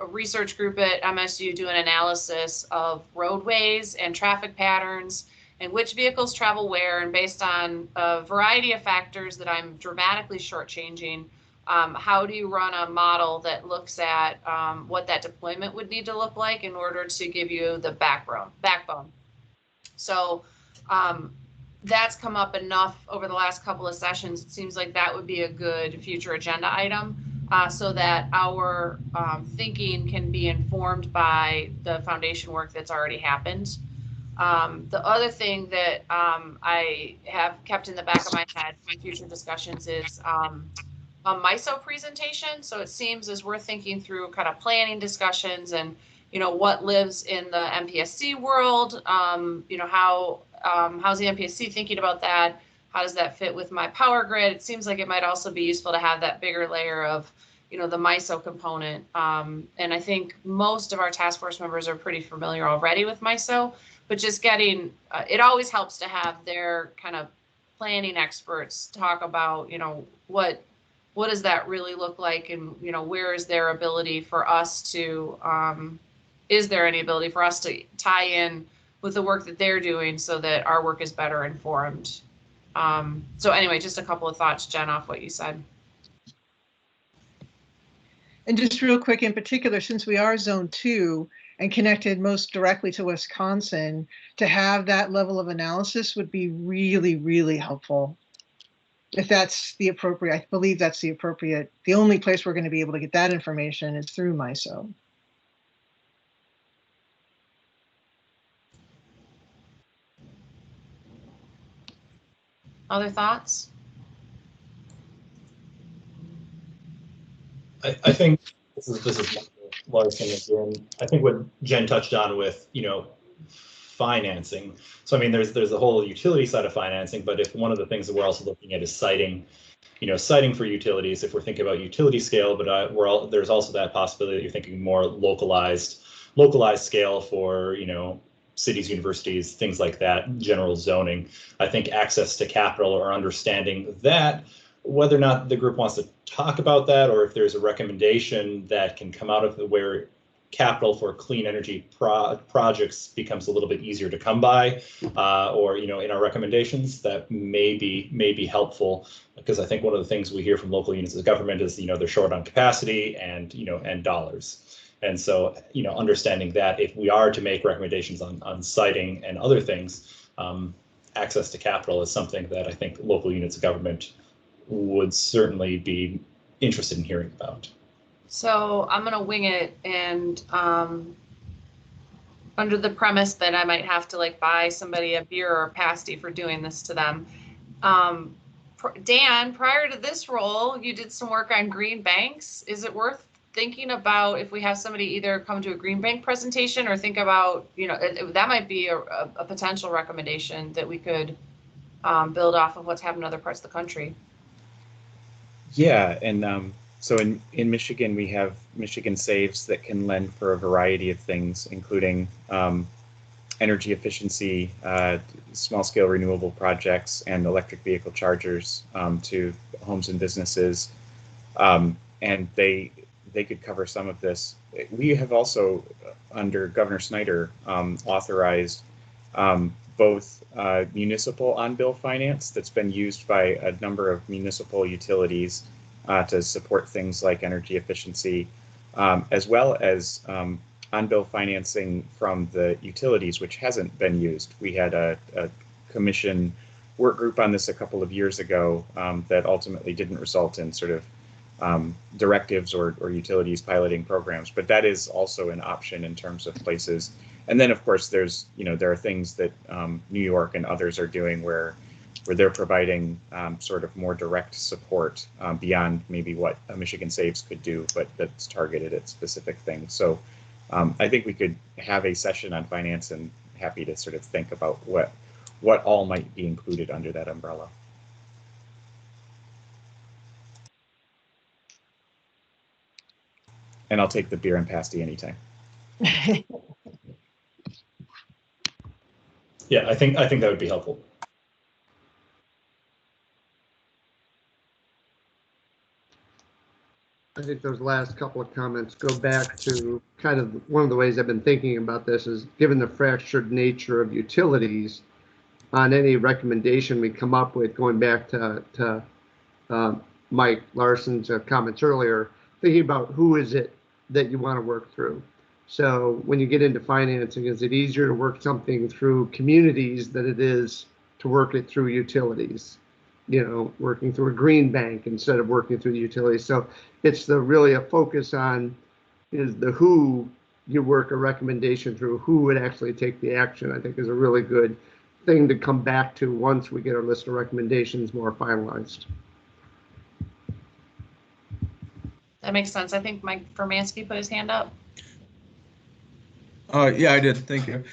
research group at MSU do an analysis of roadways and traffic patterns and which vehicles travel where, and based on a variety of factors that I'm dramatically shortchanging, how do you run a model that looks at what that deployment would need to look like in order to give you the backbone. So that's come up enough over the last couple of sessions. It seems like that would be a good future agenda item, so that our thinking can be informed by the foundation work that's already happened. The other thing that I have kept in the back of my head for future discussions is a MISO presentation. So it seems as we're thinking through kind of planning discussions and, what lives in the MPSC world, how's the MPSC thinking about that? How does that fit with my power grid? It seems like it might also be useful to have that bigger layer of, the MISO component. And I think most of our task force members are pretty familiar already with MISO, but just getting, it always helps to have their kind of planning experts talk about, what does that really look like, and where is there ability for us to is there any ability for us to tie in with the work that they're doing so that our work is better informed. So anyway, just a couple of thoughts, Jen, off what you said. And just real quick, in particular, since we are zone 2 and connected most directly to Wisconsin, to have that level of analysis would be really, really helpful. If that's the appropriate, I believe that's the appropriate, the only place we're going to be able to get that information is through MISO. Other thoughts? I think this is Larson again. I think what Jen touched on with, financing. So, I mean, there's the whole utility side of financing, but if one of the things that we're also looking at is siting, siting for utilities, if we're thinking about utility scale, but there's also that possibility that you're thinking more localized scale for, cities, universities, things like that, general zoning. I think access to capital or understanding that, whether or not the group wants to talk about that, or if there's a recommendation that can come out of where capital for clean energy projects becomes a little bit easier to come by, or in our recommendations, that may be helpful, because I think one of the things we hear from local units of government is they're short on capacity and and dollars. And so, understanding that if we are to make recommendations on siting and other things, access to capital is something that I think local units of government would certainly be interested in hearing about. So I'm going to wing it, and under the premise that I might have to buy somebody a beer or a pasty for doing this to them. Dan, prior to this role, you did some work on green banks. Is it worth thinking about if we have somebody either come to a green bank presentation or think about, that might be a potential recommendation that we could build off of what's happened in other parts of the country. Yeah, and so in Michigan, we have Michigan Saves that can lend for a variety of things, including energy efficiency, small-scale renewable projects, and electric vehicle chargers to homes and businesses. And they could cover some of this. We have also, under Governor Snyder, authorized both municipal on-bill finance that's been used by a number of municipal utilities to support things like energy efficiency, as well as on-bill financing from the utilities, which hasn't been used. We had a commission work group on this a couple of years ago that ultimately didn't result in sort of directives or utilities piloting programs, but that is also an option in terms of places. And then of course there's, there are things that New York and others are doing where they're providing sort of more direct support beyond maybe what Michigan Saves could do, but that's targeted at specific things. So I think we could have a session on finance, and happy to sort of think about what all might be included under that umbrella. And I'll take the beer and pasty anytime. Yeah, I think that would be helpful. I think those last couple of comments go back to kind of one of the ways I've been thinking about this is, given the fractured nature of utilities, on any recommendation we come up with, going back to Mike Larson's comments earlier, thinking about who is it that you want to work through. So when you get into financing, is it easier to work something through communities than it is to work it through utilities? Working through a green bank instead of working through the utilities. So it's really a focus on is the who you work a recommendation through, who would actually take the action, I think is a really good thing to come back to once we get our list of recommendations more finalized. That makes sense. I think Mike Formansky put his hand up. Yeah, I did. Thank you.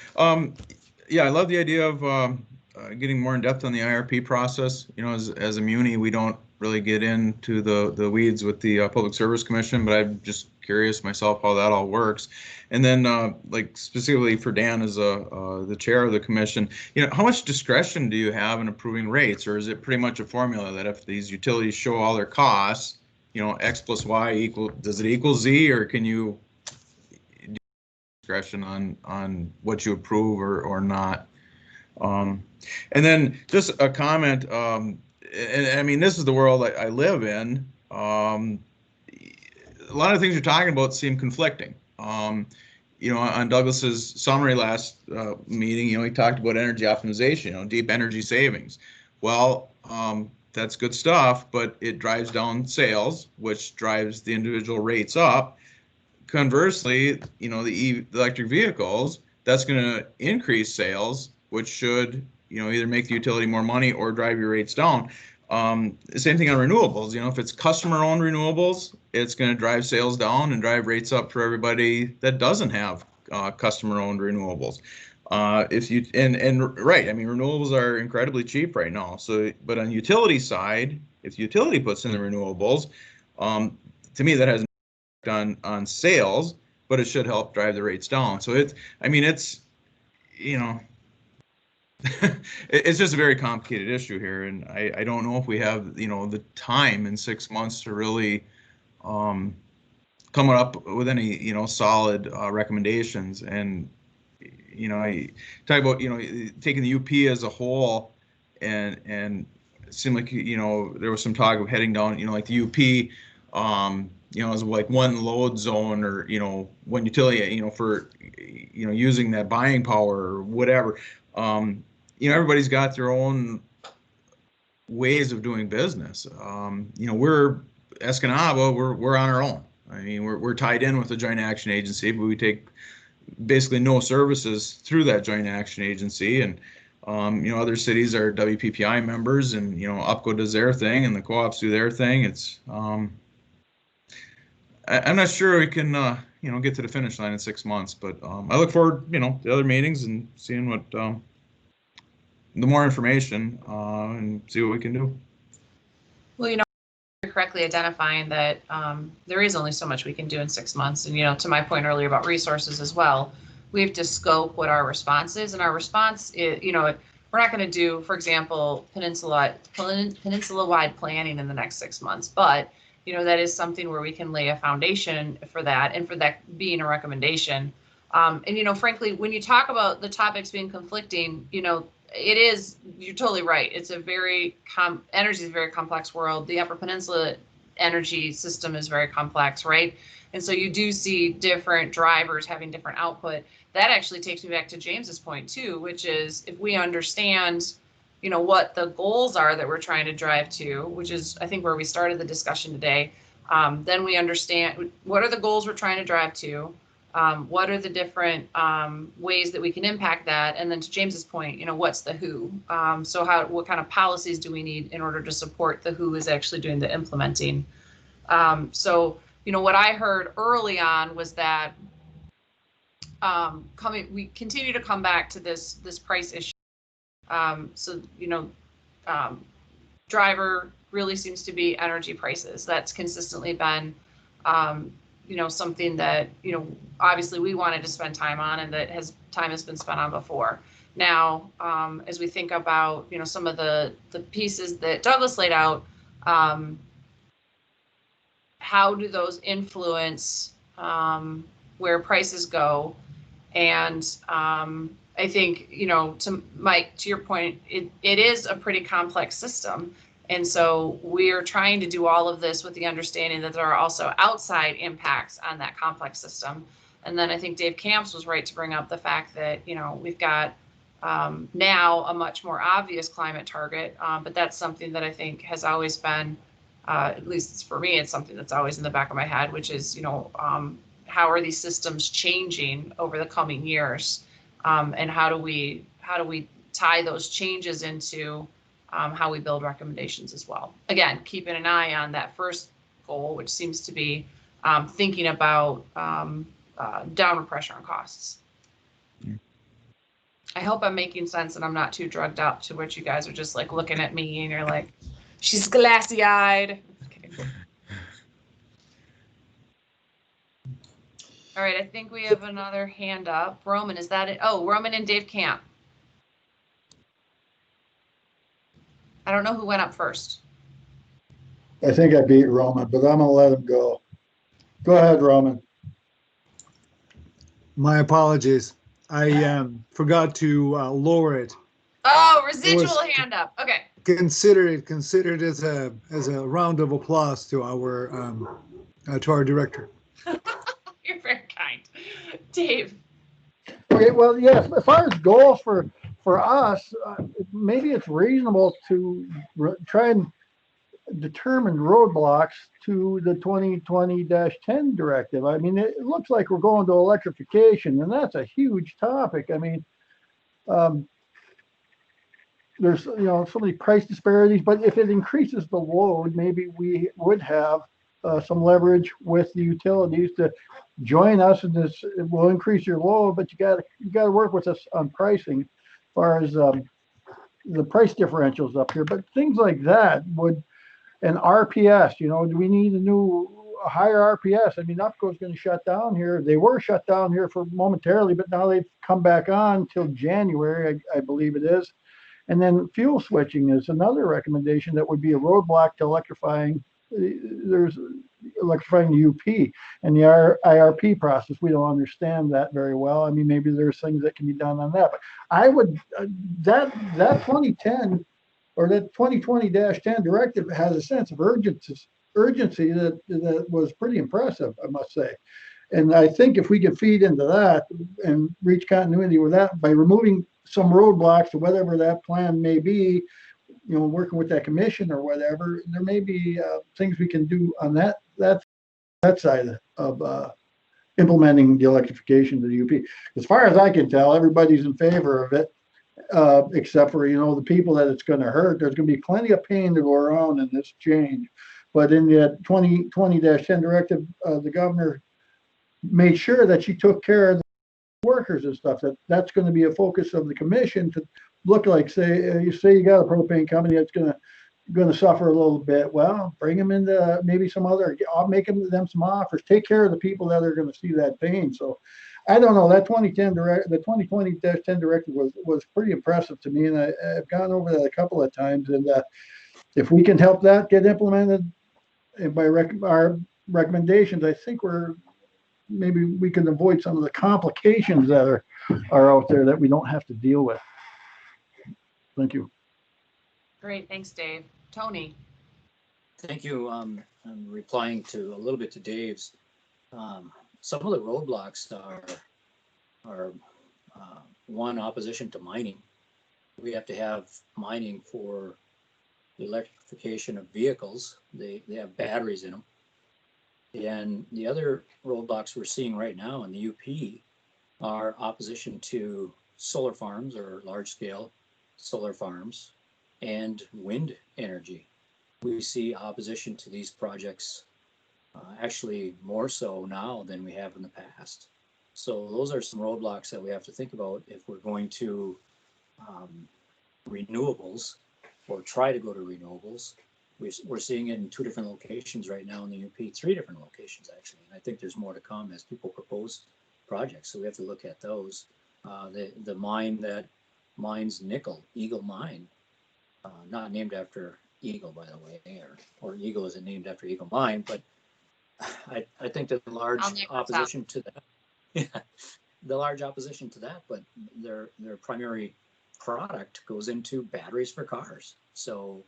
Yeah, I love the idea of getting more in depth on the IRP process. As a muni, we don't really get into the weeds with the Public Service Commission, but I'm just curious myself how that all works. And then, like specifically for Dan as the chair of the commission, how much discretion do you have in approving rates, or is it pretty much a formula that if these utilities show all their costs, X plus Y does it equal Z, or can you do discretion on what you approve or not? And then just a comment, and I mean, this is the world I live in. A lot of things you're talking about seem conflicting. On Douglas's summary last meeting, he talked about energy optimization, deep energy savings. Well, that's good stuff, but it drives down sales, which drives the individual rates up. Conversely, the electric vehicles, that's going to increase sales, which should, either make the utility more money or drive your rates down. Same thing on renewables. If it's customer-owned renewables, it's going to drive sales down and drive rates up for everybody that doesn't have customer-owned renewables. Right, I mean, renewables are incredibly cheap right now. So, but on utility side, if the utility puts in the renewables, to me that has an effect on sales, but it should help drive the rates down. So it's it's just a very complicated issue here, and I don't know if we have the time in 6 months to really come up with any solid recommendations. And I talk about taking the UP as a whole, and it seemed like there was some talk of heading down like the UP as like one load zone, or one utility for using that buying power or whatever. Everybody's got their own ways of doing business. We're Escanaba, we're on our own. I mean, we're tied in with the Joint Action Agency, but we take basically no services through that Joint Action Agency. And other cities are WPPI members, and UPCO does their thing, and the co-ops do their thing. It's I'm not sure we can get to the finish line in 6 months, but I look forward to the other meetings and seeing what the more information and see what we can do. Well, you're correctly identifying that there is only so much we can do in 6 months. And, to my point earlier about resources as well, we have to scope what our response is. And our response is, we're not going to do, for example, peninsula-wide planning in the next 6 months, but that is something where we can lay a foundation for that, and for that being a recommendation. And, frankly, when you talk about the topics being conflicting, it is, you're totally right. It's a very, energy is a very complex world. The Upper Peninsula energy system is very complex, right? And so you do see different drivers having different output. That actually takes me back to James's point too, which is if we understand, you know, what the goals are that we're trying to drive to, which is I think where we started the discussion today, then we understand what are the goals we're trying to drive to, what are the different ways that we can impact that, and then to James's point, you know, what's the who? So what kind of policies do we need in order to support the who is actually doing the implementing? So, you know, what I heard early on was that we continue to come back to this price issue. So, you know, driver really seems to be energy prices. That's consistently been, you know, something that, you know, obviously we wanted to spend time on and that time has been spent on before. Now, as we think about, you know, some of the pieces that Douglas laid out, how do those influence where prices go? And I think, you know, to Mike, to your point, it is a pretty complex system. And so we're trying to do all of this with the understanding that there are also outside impacts on that complex system. And then I think Dave Camps was right to bring up the fact that, you know, we've got now a much more obvious climate target, but that's something that I think has always been, at least for me, it's something that's always in the back of my head, which is, you know, how are these systems changing over the coming years? And how do we tie those changes into how we build recommendations as well? Again, keeping an eye on that first goal, which seems to be thinking about downward pressure on costs. I hope I'm making sense and I'm not too drugged up to which you guys are just like looking at me and you're like, she's glassy eyed. All right, I think we have another hand up. Roman, is that it? Oh, Roman and Dave Camp. I don't know who went up first. I think I beat Roman, but I'm gonna let him go. Go ahead, Roman. My apologies. I forgot to lower it. Oh, residual hand up. Okay. Consider it as a round of applause to our director. You're very kind, Dave. Okay, well, yes, as far as goals for us, maybe it's reasonable to try and determine roadblocks to the 2020-10 directive. I mean, it looks like we're going to electrification, and that's a huge topic. I mean, there's, you know, so many price disparities, but if it increases the load, maybe we would have some leverage with the utilities to join us in this. It will increase your load, but you got to work with us on pricing, as far as the price differentials up here. But things like that would, and RPS, you know, do we need a higher RPS? I mean, UPCO is going to shut down here. They were shut down here for momentarily, but now they've come back on till January, I believe it is. And then fuel switching is another recommendation that would be a roadblock to electrifying. There's electrifying the UP and the IRP process. We don't understand that very well. I mean, maybe there's things that can be done on that. But I would, that 2010 or that 2020-10 directive has a sense of urgency that was pretty impressive, I must say. And I think if we can feed into that and reach continuity with that by removing some roadblocks to whatever that plan may be, you know, working with that commission or whatever, there may be things we can do on that side of implementing the electrification to the UP. As far as I can tell, everybody's in favor of it, except for, you know, the people that it's going to hurt. There's going to be plenty of pain to go around in this change. But in the 2020-10 directive, the governor made sure that she took care of the workers and stuff. That's going to be a focus of the commission to look like, say you got a propane company that's going to suffer a little bit. Well, bring them into maybe some other. I'll make them some offers. Take care of the people that are going to see that pain. So, I don't know. That the 2020-10 directive was pretty impressive to me, and I've gone over that a couple of times. And if we can help that get implemented by our recommendations, I think maybe we can avoid some of the complications that are out there that we don't have to deal with. Thank you. Great, thanks, Dave. Tony. Thank you. I'm replying to a little bit to Dave's. Some of the roadblocks are one, opposition to mining. We have to have mining for the electrification of vehicles. They have batteries in them. And the other roadblocks we're seeing right now in the UP are opposition to solar farms or large scale solar farms and wind energy. We see opposition to these projects actually more so now than we have in the past. So those are some roadblocks that we have to think about if we're going to renewables or try to go to renewables. We're seeing it in 2 different locations right now in the UP, 3 different locations actually. And I think there's more to come as people propose projects. So we have to look at those. The mine that mines nickel, Eagle Mine, not named after Eagle, by the way, or Eagle isn't named after Eagle Mine, but I think the large opposition to that, yeah, the large opposition to that, but their primary product goes into batteries for cars. So,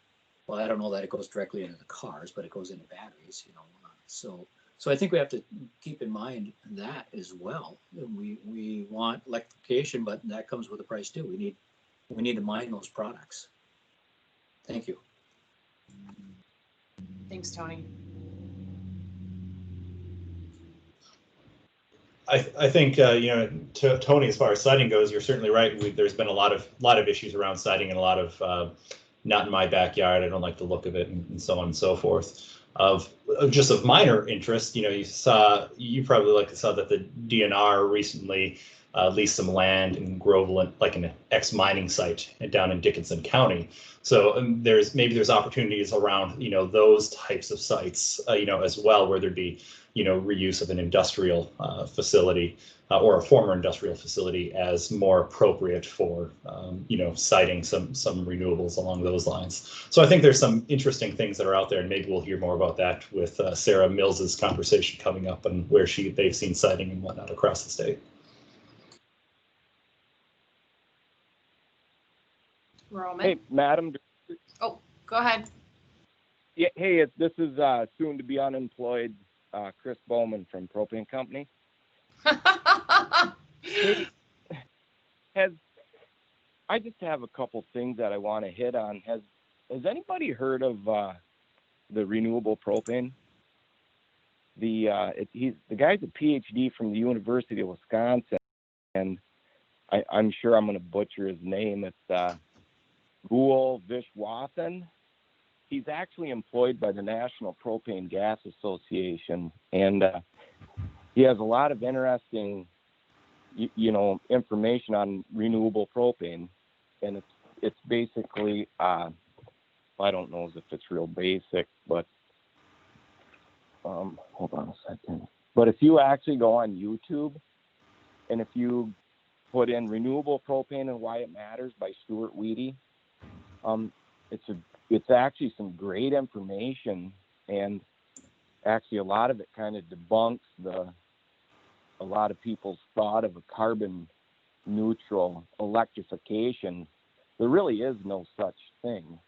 well, I don't know that it goes directly into the cars, but it goes into batteries, you know. So I think we have to keep in mind that as well. We want electrification, but that comes with a price too. We need to mine those products. Thank you. Thanks, Tony. I think Tony, as far as siting goes, you're certainly right. There's been a lot of issues around siting and a lot of not in my backyard. I don't like the look of it, and so on and so forth. Of minor interest, you probably saw that the DNR recently leased some land in Groveland, like an ex-mining site down in Dickinson County. So there's opportunities around those types of sites as well, where there'd be reuse of an industrial facility or a former industrial facility as more appropriate for siting some renewables along those lines. So I think there's some interesting things that are out there, and maybe we'll hear more about that with Sarah Mills's conversation coming up and where they've seen siting and whatnot across the state. Roman. Hey, Madam. Oh, go ahead. Yeah, hey, this is soon to be unemployed Chris Bowman from Propane Company. Hey, I just have a couple things that I want to hit on. Has anybody heard of the renewable propane? The guy's a PhD from the University of Wisconsin, and I'm sure I'm going to butcher his name. It's Gul Vishwathan. He's actually employed by the National Propane Gas Association, and he has a lot of interesting, information on renewable propane. And it's basically, I don't know if it's real basic, but hold on a second. But if you actually go on YouTube, and if you put in renewable propane and why it matters by Stuart Wheaty, it's actually some great information, and actually a lot of it kind of debunks a lot of people's thought of a carbon neutral electrification. There really is no such thing.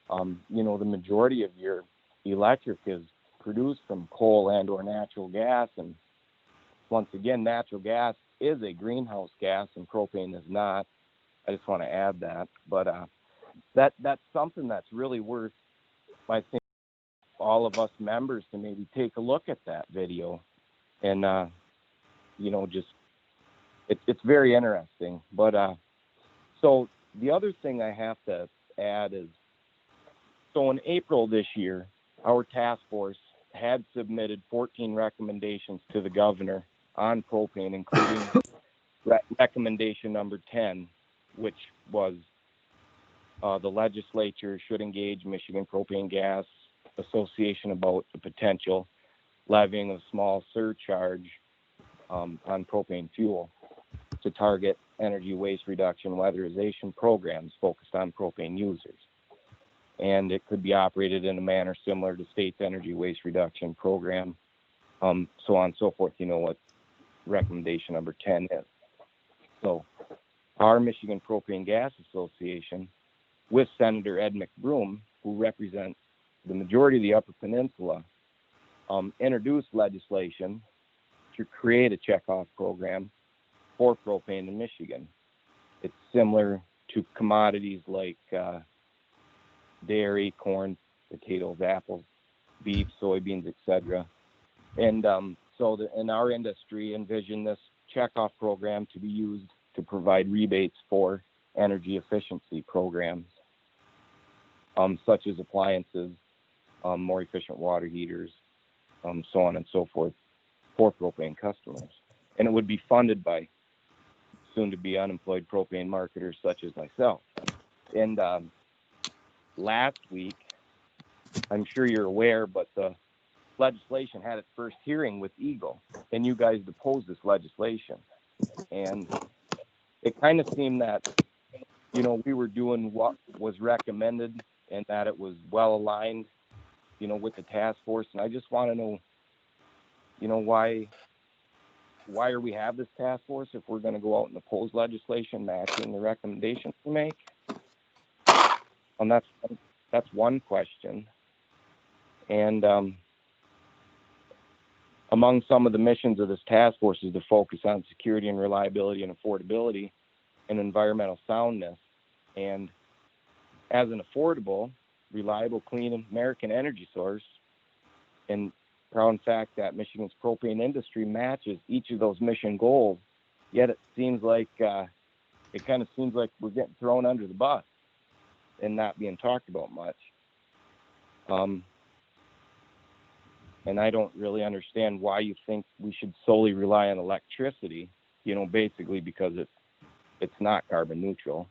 The majority of your electric is produced from coal and or natural gas, and once again, natural gas is a greenhouse gas and propane is not. I just want to add that, but that's something that's really worth, I think, all of us members to maybe take a look at that video, and it's very interesting. But so the other thing I have to add is, so in April this year, our task force had submitted 14 recommendations to the governor on propane, including recommendation number 10, which was the legislature should engage Michigan Propane Gas Association about the potential levying of small surcharge on propane fuel to target energy waste reduction weatherization programs focused on propane users. And it could be operated in a manner similar to state's energy waste reduction program, so on and so forth. You know what recommendation number 10 is. So our Michigan Propane Gas Association, with Senator Ed McBroom, who represents the majority of the Upper Peninsula introduced legislation to create a checkoff program for propane in Michigan. It's similar to commodities like dairy, corn, potatoes, apples, beef, soybeans, etc. And in our industry envision this checkoff program to be used to provide rebates for energy efficiency programs, such as appliances, more efficient water heaters, so on and so forth, for propane customers. And it would be funded by soon-to-be unemployed propane marketers such as myself. And last week, I'm sure you're aware, but the legislation had its first hearing with Eagle, and you guys deposed this legislation. And it kind of seemed that, you know, we were doing what was recommended and that it was well aligned, you know, with the task force. And I just want to know, you know, why are we have this task force if we're going to go out and oppose legislation matching the recommendations we make? And that's one question. And among some of the missions of this task force is to focus on security and reliability and affordability and environmental soundness. And as an affordable, reliable, clean American energy source, and proud fact that Michigan's propane industry matches each of those mission goals, yet it seems like it kind of seems like we're getting thrown under the bus and not being talked about much. And I don't really understand why you think we should solely rely on electricity, you know, basically because it's not carbon neutral.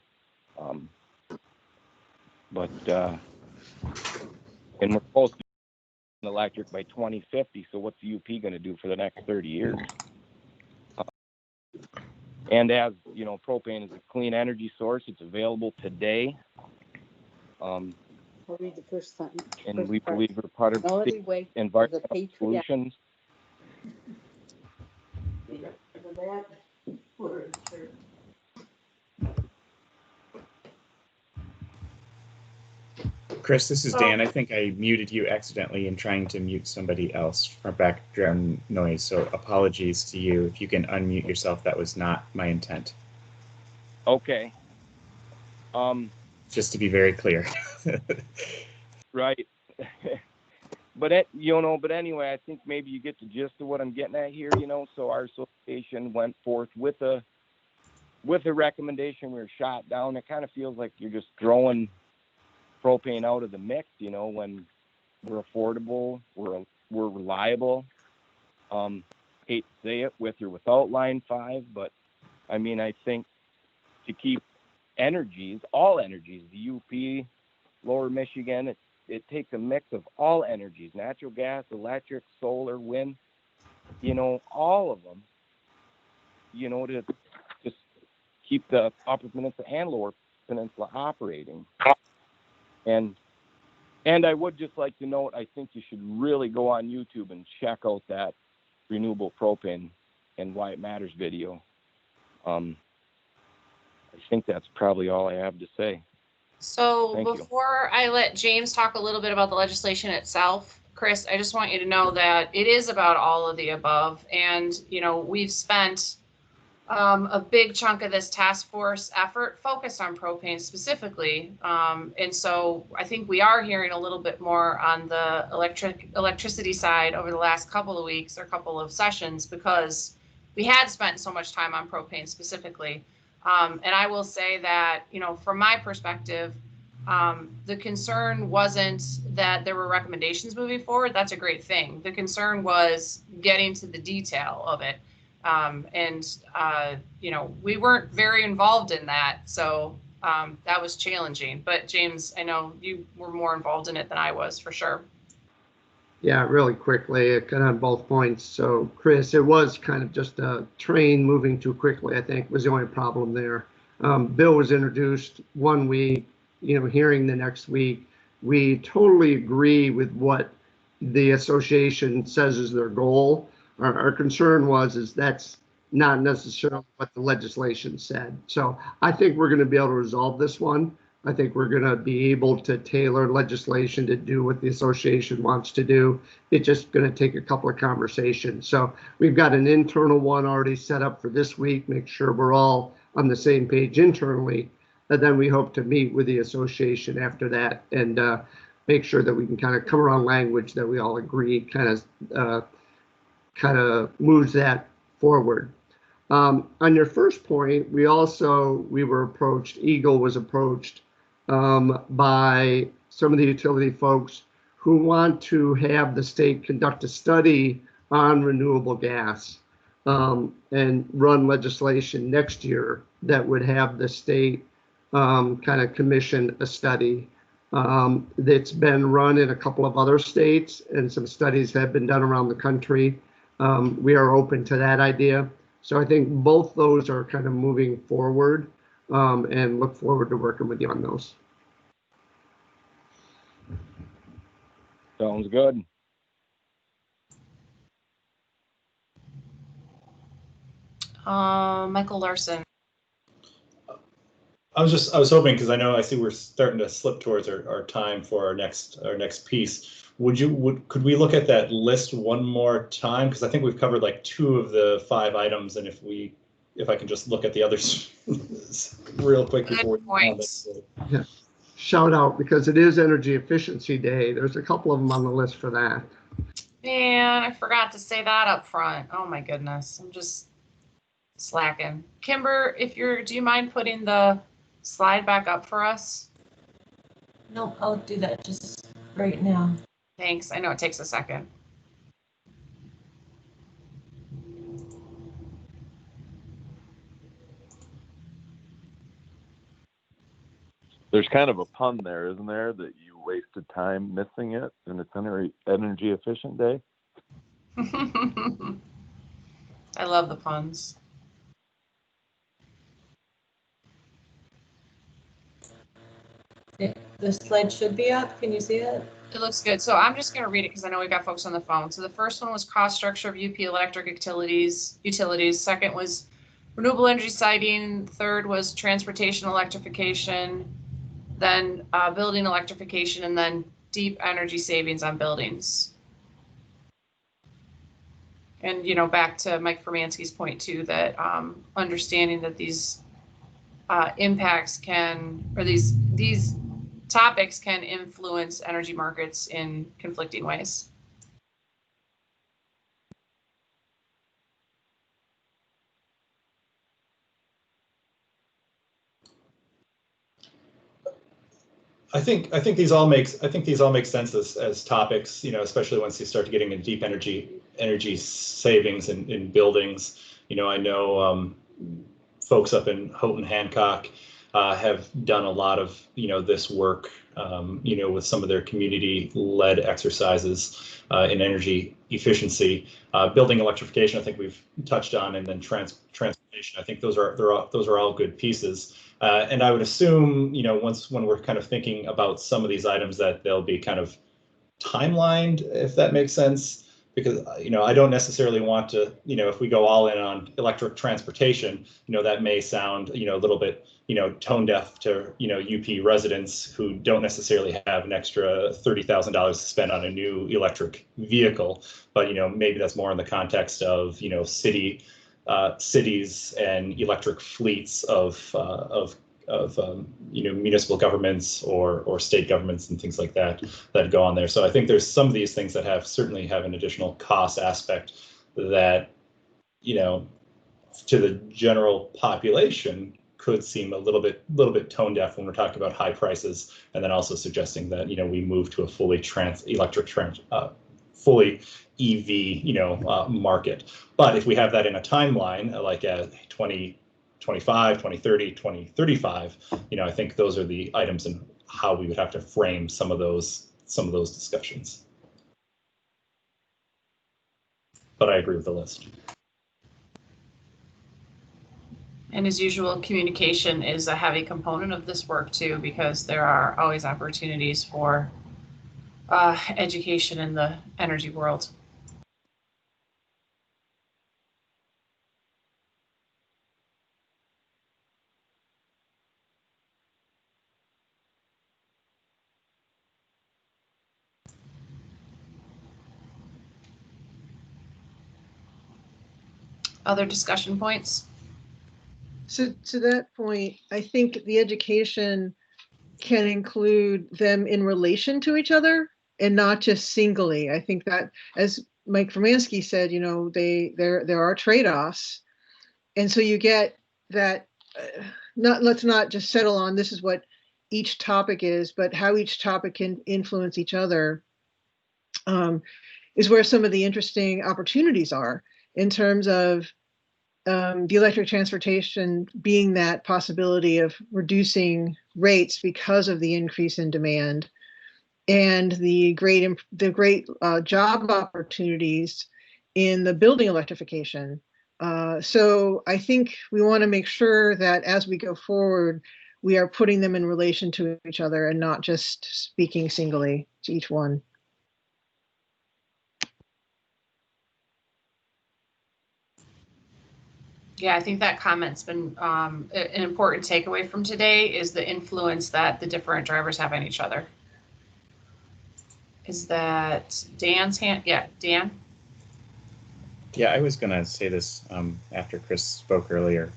And we're supposed to be electric by 2050, so what's the UP going to do for the next 30 years? And as you know, propane is a clean energy source. It's available today. I'll read the first sentence. And we believe we're part of the environmental solutions. Chris, this is Dan. I think I muted you accidentally in trying to mute somebody else for background noise. So apologies to you. If you can unmute yourself, that was not my intent. Okay. Just to be very clear. Right. But anyway, I think maybe you get the gist of what I'm getting at here, you know. So our association went forth with a recommendation. We were shot down. It kind of feels like you're just throwing propane out of the mix, you know, when we're affordable, we're reliable. Hate to say it, with or without Line 5, but I mean, I think to keep energies, all energies, the UP, Lower Michigan, it takes a mix of all energies, natural gas, electric, solar, wind, you know, all of them, you know, to just keep the Upper Peninsula and Lower Peninsula operating. And I would just like to note, I think you should really go on YouTube and check out that renewable propane and why it matters video. I think that's probably all I have to say. So Thank you. before I let James talk a little bit about the legislation itself, Chris, I just want you to know that it is about all of the above. And, you know, we've spent a big chunk of this task force effort focused on propane specifically. And so I think we are hearing a little bit more on the electricity side over the last couple of weeks or couple of sessions because we had spent so much time on propane specifically. And I will say that, you know, from my perspective, the concern wasn't that there were recommendations moving forward. That's a great thing. The concern was getting to the detail of it. You know, we weren't very involved in that. So that was challenging. But James, I know you were more involved in it than I was for sure. Yeah, really quickly, kind of on both points. So, Chris, it was kind of just a train moving too quickly, I think, was the only problem there. Bill was introduced one week, you know, hearing the next week. We totally agree with what the association says is their goal. Our concern is that's not necessarily what the legislation said. So I think we're going to be able to resolve this one. I think we're going to be able to tailor legislation to do what the association wants to do. It's just going to take a couple of conversations. So we've got an internal one already set up for this week, make sure we're all on the same page internally. And then we hope to meet with the association after that and make sure that we can kind of come around language that we all agree kind of moves that forward. On your first point, we were approached, Eagle was approached by some of the utility folks who want to have the state conduct a study on renewable gas and run legislation next year that would have the state kind of commission a study. That's been run in a couple of other states and some studies have been done around the country. We are open to that idea. So I think both those are kind of moving forward and look forward to working with you on those. Sounds good. Michael Larson. I was hoping, because I see we're starting to slip towards our time for our next piece. Could we look at that list one more time? Because I think we've covered like 2 of the 5 items, and if I can just look at the others real quick before we yeah. Shout out, because it is Energy Efficiency Day. There's a couple of them on the list for that. Man, I forgot to say that up front. Oh my goodness, I'm just slacking. Kimber, do you mind putting the slide back up for us? No, I'll do that just right now. Thanks. I know it takes a second. There's kind of a pun there, isn't there, that you wasted time missing it, and it's Energy Efficient Day? I love the puns. The slide should be up. Can you see it? It looks good. So I'm just going to read it because I know we've got folks on the phone. So the first one was cost structure of UP electric utilities. Second was renewable energy siting. Third was transportation electrification. Then building electrification, and then deep energy savings on buildings. And, back to Mike Formansky's point too, that understanding that these impacts these topics can influence energy markets in conflicting ways. I think these all make sense as topics, especially once you start getting into deep energy savings in buildings. I know folks up in Houghton Hancock have done a lot of this work with some of their community-led exercises in energy efficiency, building electrification. I think we've touched on, and then transportation. I think those are all good pieces. And I would assume, when we're kind of thinking about some of these items, that they'll be kind of timelined, if that makes sense. Because, I don't necessarily want to, if we go all in on electric transportation, that may sound, a little bit, tone deaf to, UP residents who don't necessarily have an extra $30,000 to spend on a new electric vehicle. But, maybe that's more in the context of, cities and electric fleets of municipal governments or state governments and things like that go on there. So I think there's some of these things that certainly have an additional cost aspect that, to the general population could seem a little bit tone deaf when we're talking about high prices, and then also suggesting that, we move to a fully fully EV, market. But if we have that in a timeline, like a 2025, 2030, 2035, I think those are the items and how we would have to frame some of those discussions. But I agree with the list. And as usual, communication is a heavy component of this work too, because there are always opportunities for education in the energy world. Other discussion points? So to that point, I think the education can include them in relation to each other and not just singly. I think that, as Mike Formansky said, you know, there are trade-offs, and so you get that. Let's not just settle on this is what each topic is, but how each topic can influence each other is where some of the interesting opportunities are in terms of the electric transportation being that possibility of reducing rates because of the increase in demand, and the great job opportunities in the building electrification. So I think we want to make sure that as we go forward, we are putting them in relation to each other and not just speaking singly to each one. Yeah, I think that comment's been an important takeaway from today, is the influence that the different drivers have on each other. Is that Dan's hand? Yeah, Dan? Yeah, I was going to say this after Chris spoke earlier,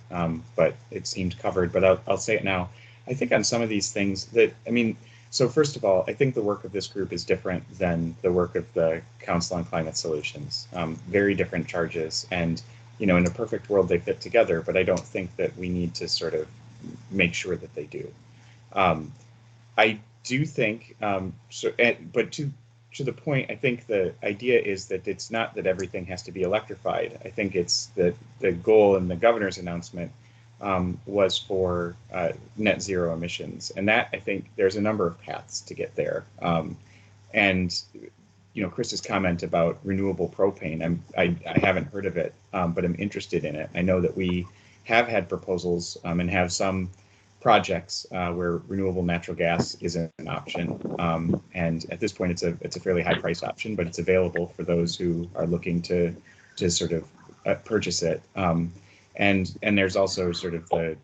but it seemed covered, but I'll say it now. I think on some of these things that, I mean, so first of all, I think the work of this group is different than the work of the Council on Climate Solutions. Very different charges, and you know, in a perfect world, they fit together, but I don't think that we need to sort of make sure that they do. I do think, but to the point, I think the idea is that it's not that everything has to be electrified. I think it's that the goal in the governor's announcement was for net zero emissions. And that, I think there's a number of paths to get there. And you know, Chris's comment about renewable propane, I haven't heard of it, but I'm interested in it. I know that we have had proposals and have some projects where renewable natural gas is an option. And at this point, it's a fairly high price option, but it's available for those who are looking to sort of purchase it. And there's also sort of the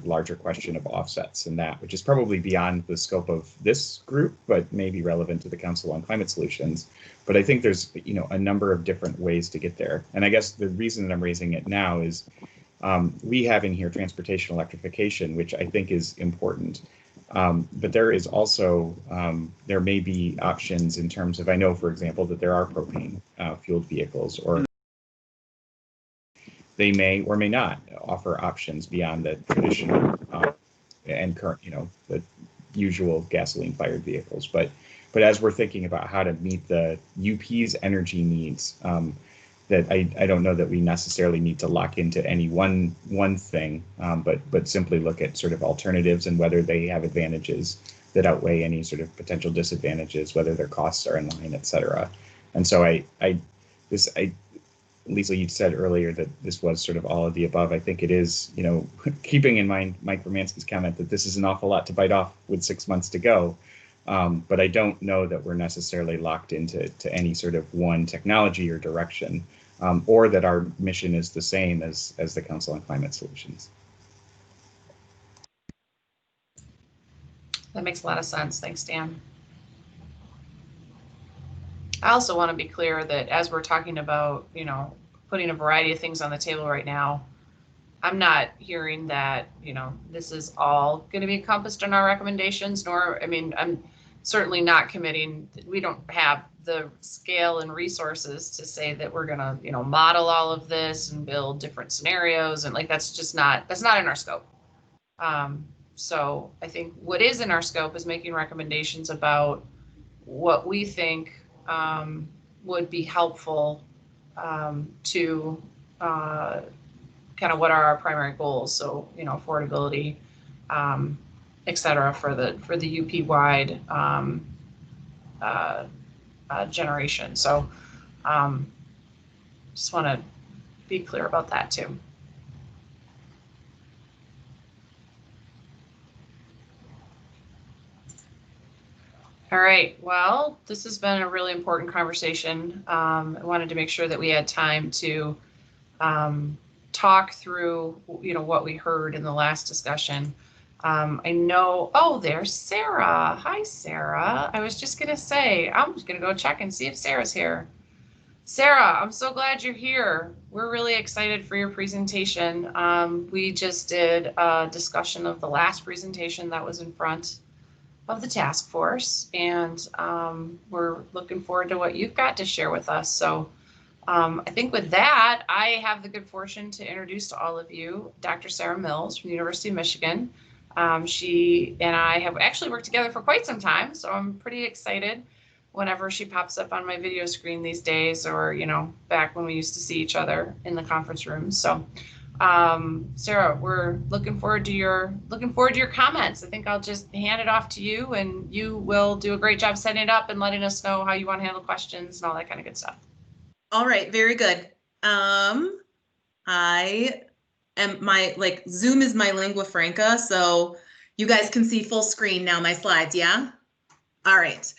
larger question of offsets and that, which is probably beyond the scope of this group, but may be relevant to the Council on Climate Solutions. But I think there's, you know, a number of different ways to get there. And I guess the reason that I'm raising it now is we have in here transportation electrification, which I think is important. But there is also, there may be options in terms of, I know, for example, that there are propane fueled vehicles, or they may or may not offer options beyond the traditional and current, you know, the usual gasoline fired vehicles. But as we're thinking about how to meet the UP's energy needs, that I don't know that we necessarily need to lock into any one thing, but simply look at sort of alternatives and whether they have advantages that outweigh any sort of potential disadvantages, whether their costs are in line, et cetera. And so Lisa, you said earlier that this was sort of all of the above. I think it is, you know, keeping in mind Mike Romansky's comment that this is an awful lot to bite off with 6 months to go. But I don't know that we're necessarily locked into any sort of one technology or direction, or that our mission is the same as the Council on Climate Solutions. That makes a lot of sense. Thanks, Dan. I also want to be clear that as we're talking about, you know, putting a variety of things on the table right now, I'm not hearing that, you know, this is all going to be encompassed in our recommendations, nor, I mean, I'm certainly not committing. We don't have the scale and resources to say that we're going to, you know, model all of this and build different scenarios. And like, that's not in our scope. So I think what is in our scope is making recommendations about what we think would be helpful to kind of what are our primary goals. So, you know, affordability, et cetera, for the UP wide generation. So just want to be clear about that too. All right, well, this has been a really important conversation. I wanted to make sure that we had time to talk through, you know, what we heard in the last discussion. I know, oh, there's Sarah. Hi, Sarah. I was just gonna say, I'm just gonna go check and see if Sarah's here. Sarah, I'm so glad you're here. We're really excited for your presentation. We just did a discussion of the last presentation that was in front of the task force, and we're looking forward to what you've got to share with us. So I think with that, I have the good fortune to introduce to all of you Dr. Sarah Mills from the University of Michigan. She and I have actually worked together for quite some time, so I'm pretty excited whenever she pops up on my video screen these days, or, you know, back when we used to see each other in the conference rooms. So Sarah, we're looking forward to your comments. I think I'll just hand it off to you, and you will do a great job setting it up and letting us know how you want to handle questions and all that kind of good stuff. All right, very good. I am Zoom is my lingua franca, so you guys can see full screen now, my slides, yeah? All right.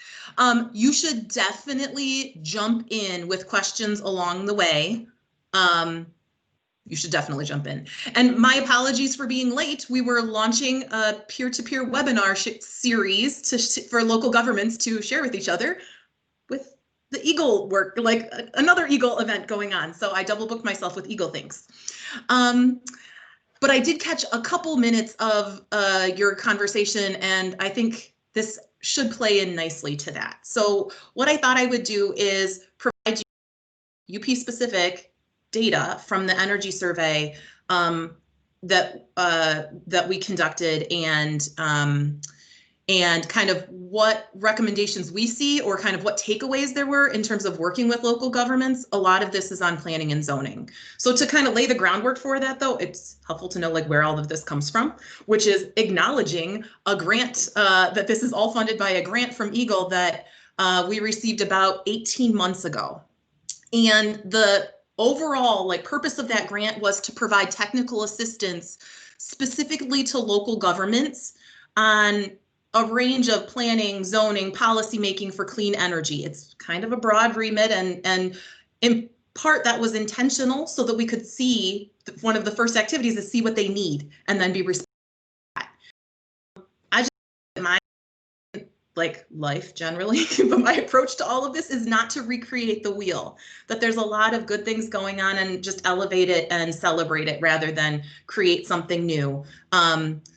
You should definitely jump in with questions along the way. You should definitely jump in. And my apologies for being late. We were launching a peer-to-peer webinar series for local governments to share with each other with the Eagle work, like another Eagle event going on. So I double booked myself with Eagle things. But I did catch a couple minutes of your conversation, and I think this should play in nicely to that. So what I thought I would do is provide you UP specific data from the energy survey that we conducted, and kind of what recommendations we see, or kind of what takeaways there were in terms of working with local governments. A lot of this is on planning and zoning. So to kind of lay the groundwork for that, though, it's helpful to know like where all of this comes from, which is acknowledging a grant, that this is all funded by a grant from Eagle that we received about 18 months ago. And the overall purpose of that grant was to provide technical assistance specifically to local governments on a range of planning, zoning, policy making for clean energy. It's kind of a broad remit, and in part that was intentional so that we could see, one of the first activities is see what they need and then be responsive to that. I just, my life generally, but my approach to all of this is not to recreate the wheel, that there's a lot of good things going on, and just elevate it and celebrate it rather than create something new.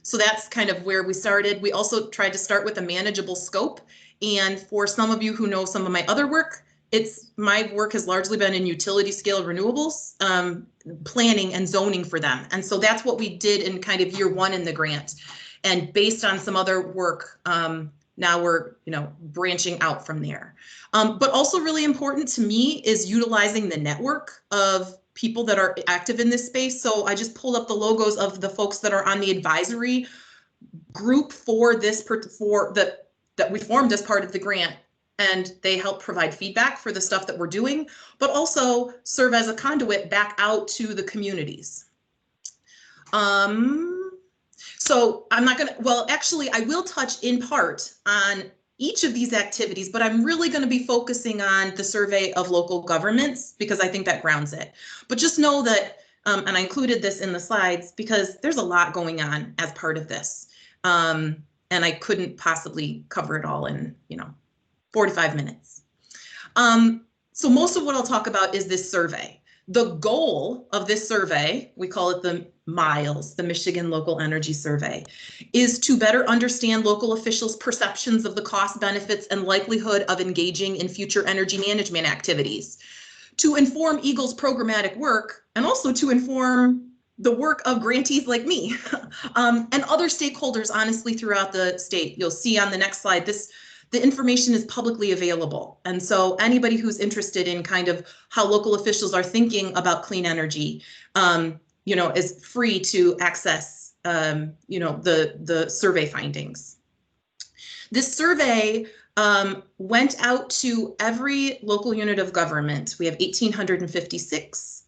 So that's kind of where we started. We also tried to start with a manageable scope. And for some of you who know some of my other work, my work has largely been in utility scale renewables, planning and zoning for them. And so that's what we did in kind of year one in the grant. And based on some other work, now we're, branching out from there. But also really important to me is utilizing the network of people that are active in this space. So I just pulled up the logos of the folks that are on the advisory group for this, that we formed as part of the grant. And they help provide feedback for the stuff that we're doing, but also serve as a conduit back out to the communities. So I'm not actually I will touch in part on each of these activities, but I'm really going to be focusing on the survey of local governments because I think that grounds it. But just know that, and I included this in the slides because there's a lot going on as part of this. And I couldn't possibly cover it all in, 45 minutes. So most of what I'll talk about is this survey. The goal of this survey, we call it the MILES, the Michigan Local Energy Survey, is to better understand local officials' perceptions of the cost, benefits, and likelihood of engaging in future energy management activities, to inform Eagle's programmatic work, and also to inform the work of grantees like me and other stakeholders, honestly, throughout the state. You'll see on the next slide, the information is publicly available. And so anybody who's interested in kind of how local officials are thinking about clean energy, is free to access, the survey findings. This survey went out to every local unit of government. We have 1,856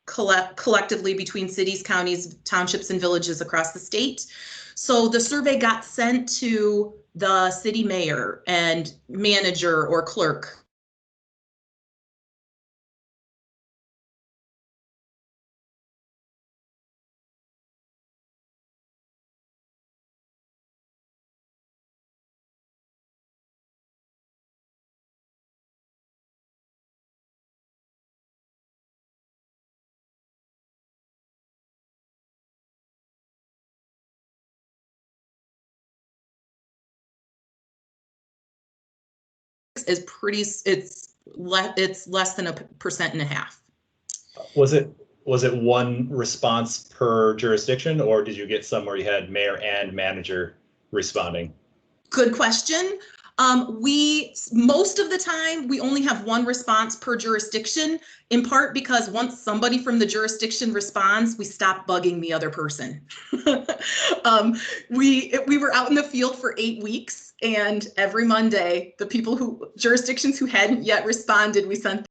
collectively between cities, counties, townships, and villages across the state. So the survey got sent to the city mayor and manager or clerk is pretty, it's less than 1.5%. Was it one response per jurisdiction, or did you get some where you had mayor and manager responding? Good question. Most of the time, we only have one response per jurisdiction, in part because once somebody from the jurisdiction responds, we stop bugging the other person. We were out in the field for 8 weeks, and every Monday, jurisdictions who hadn't yet responded, we sent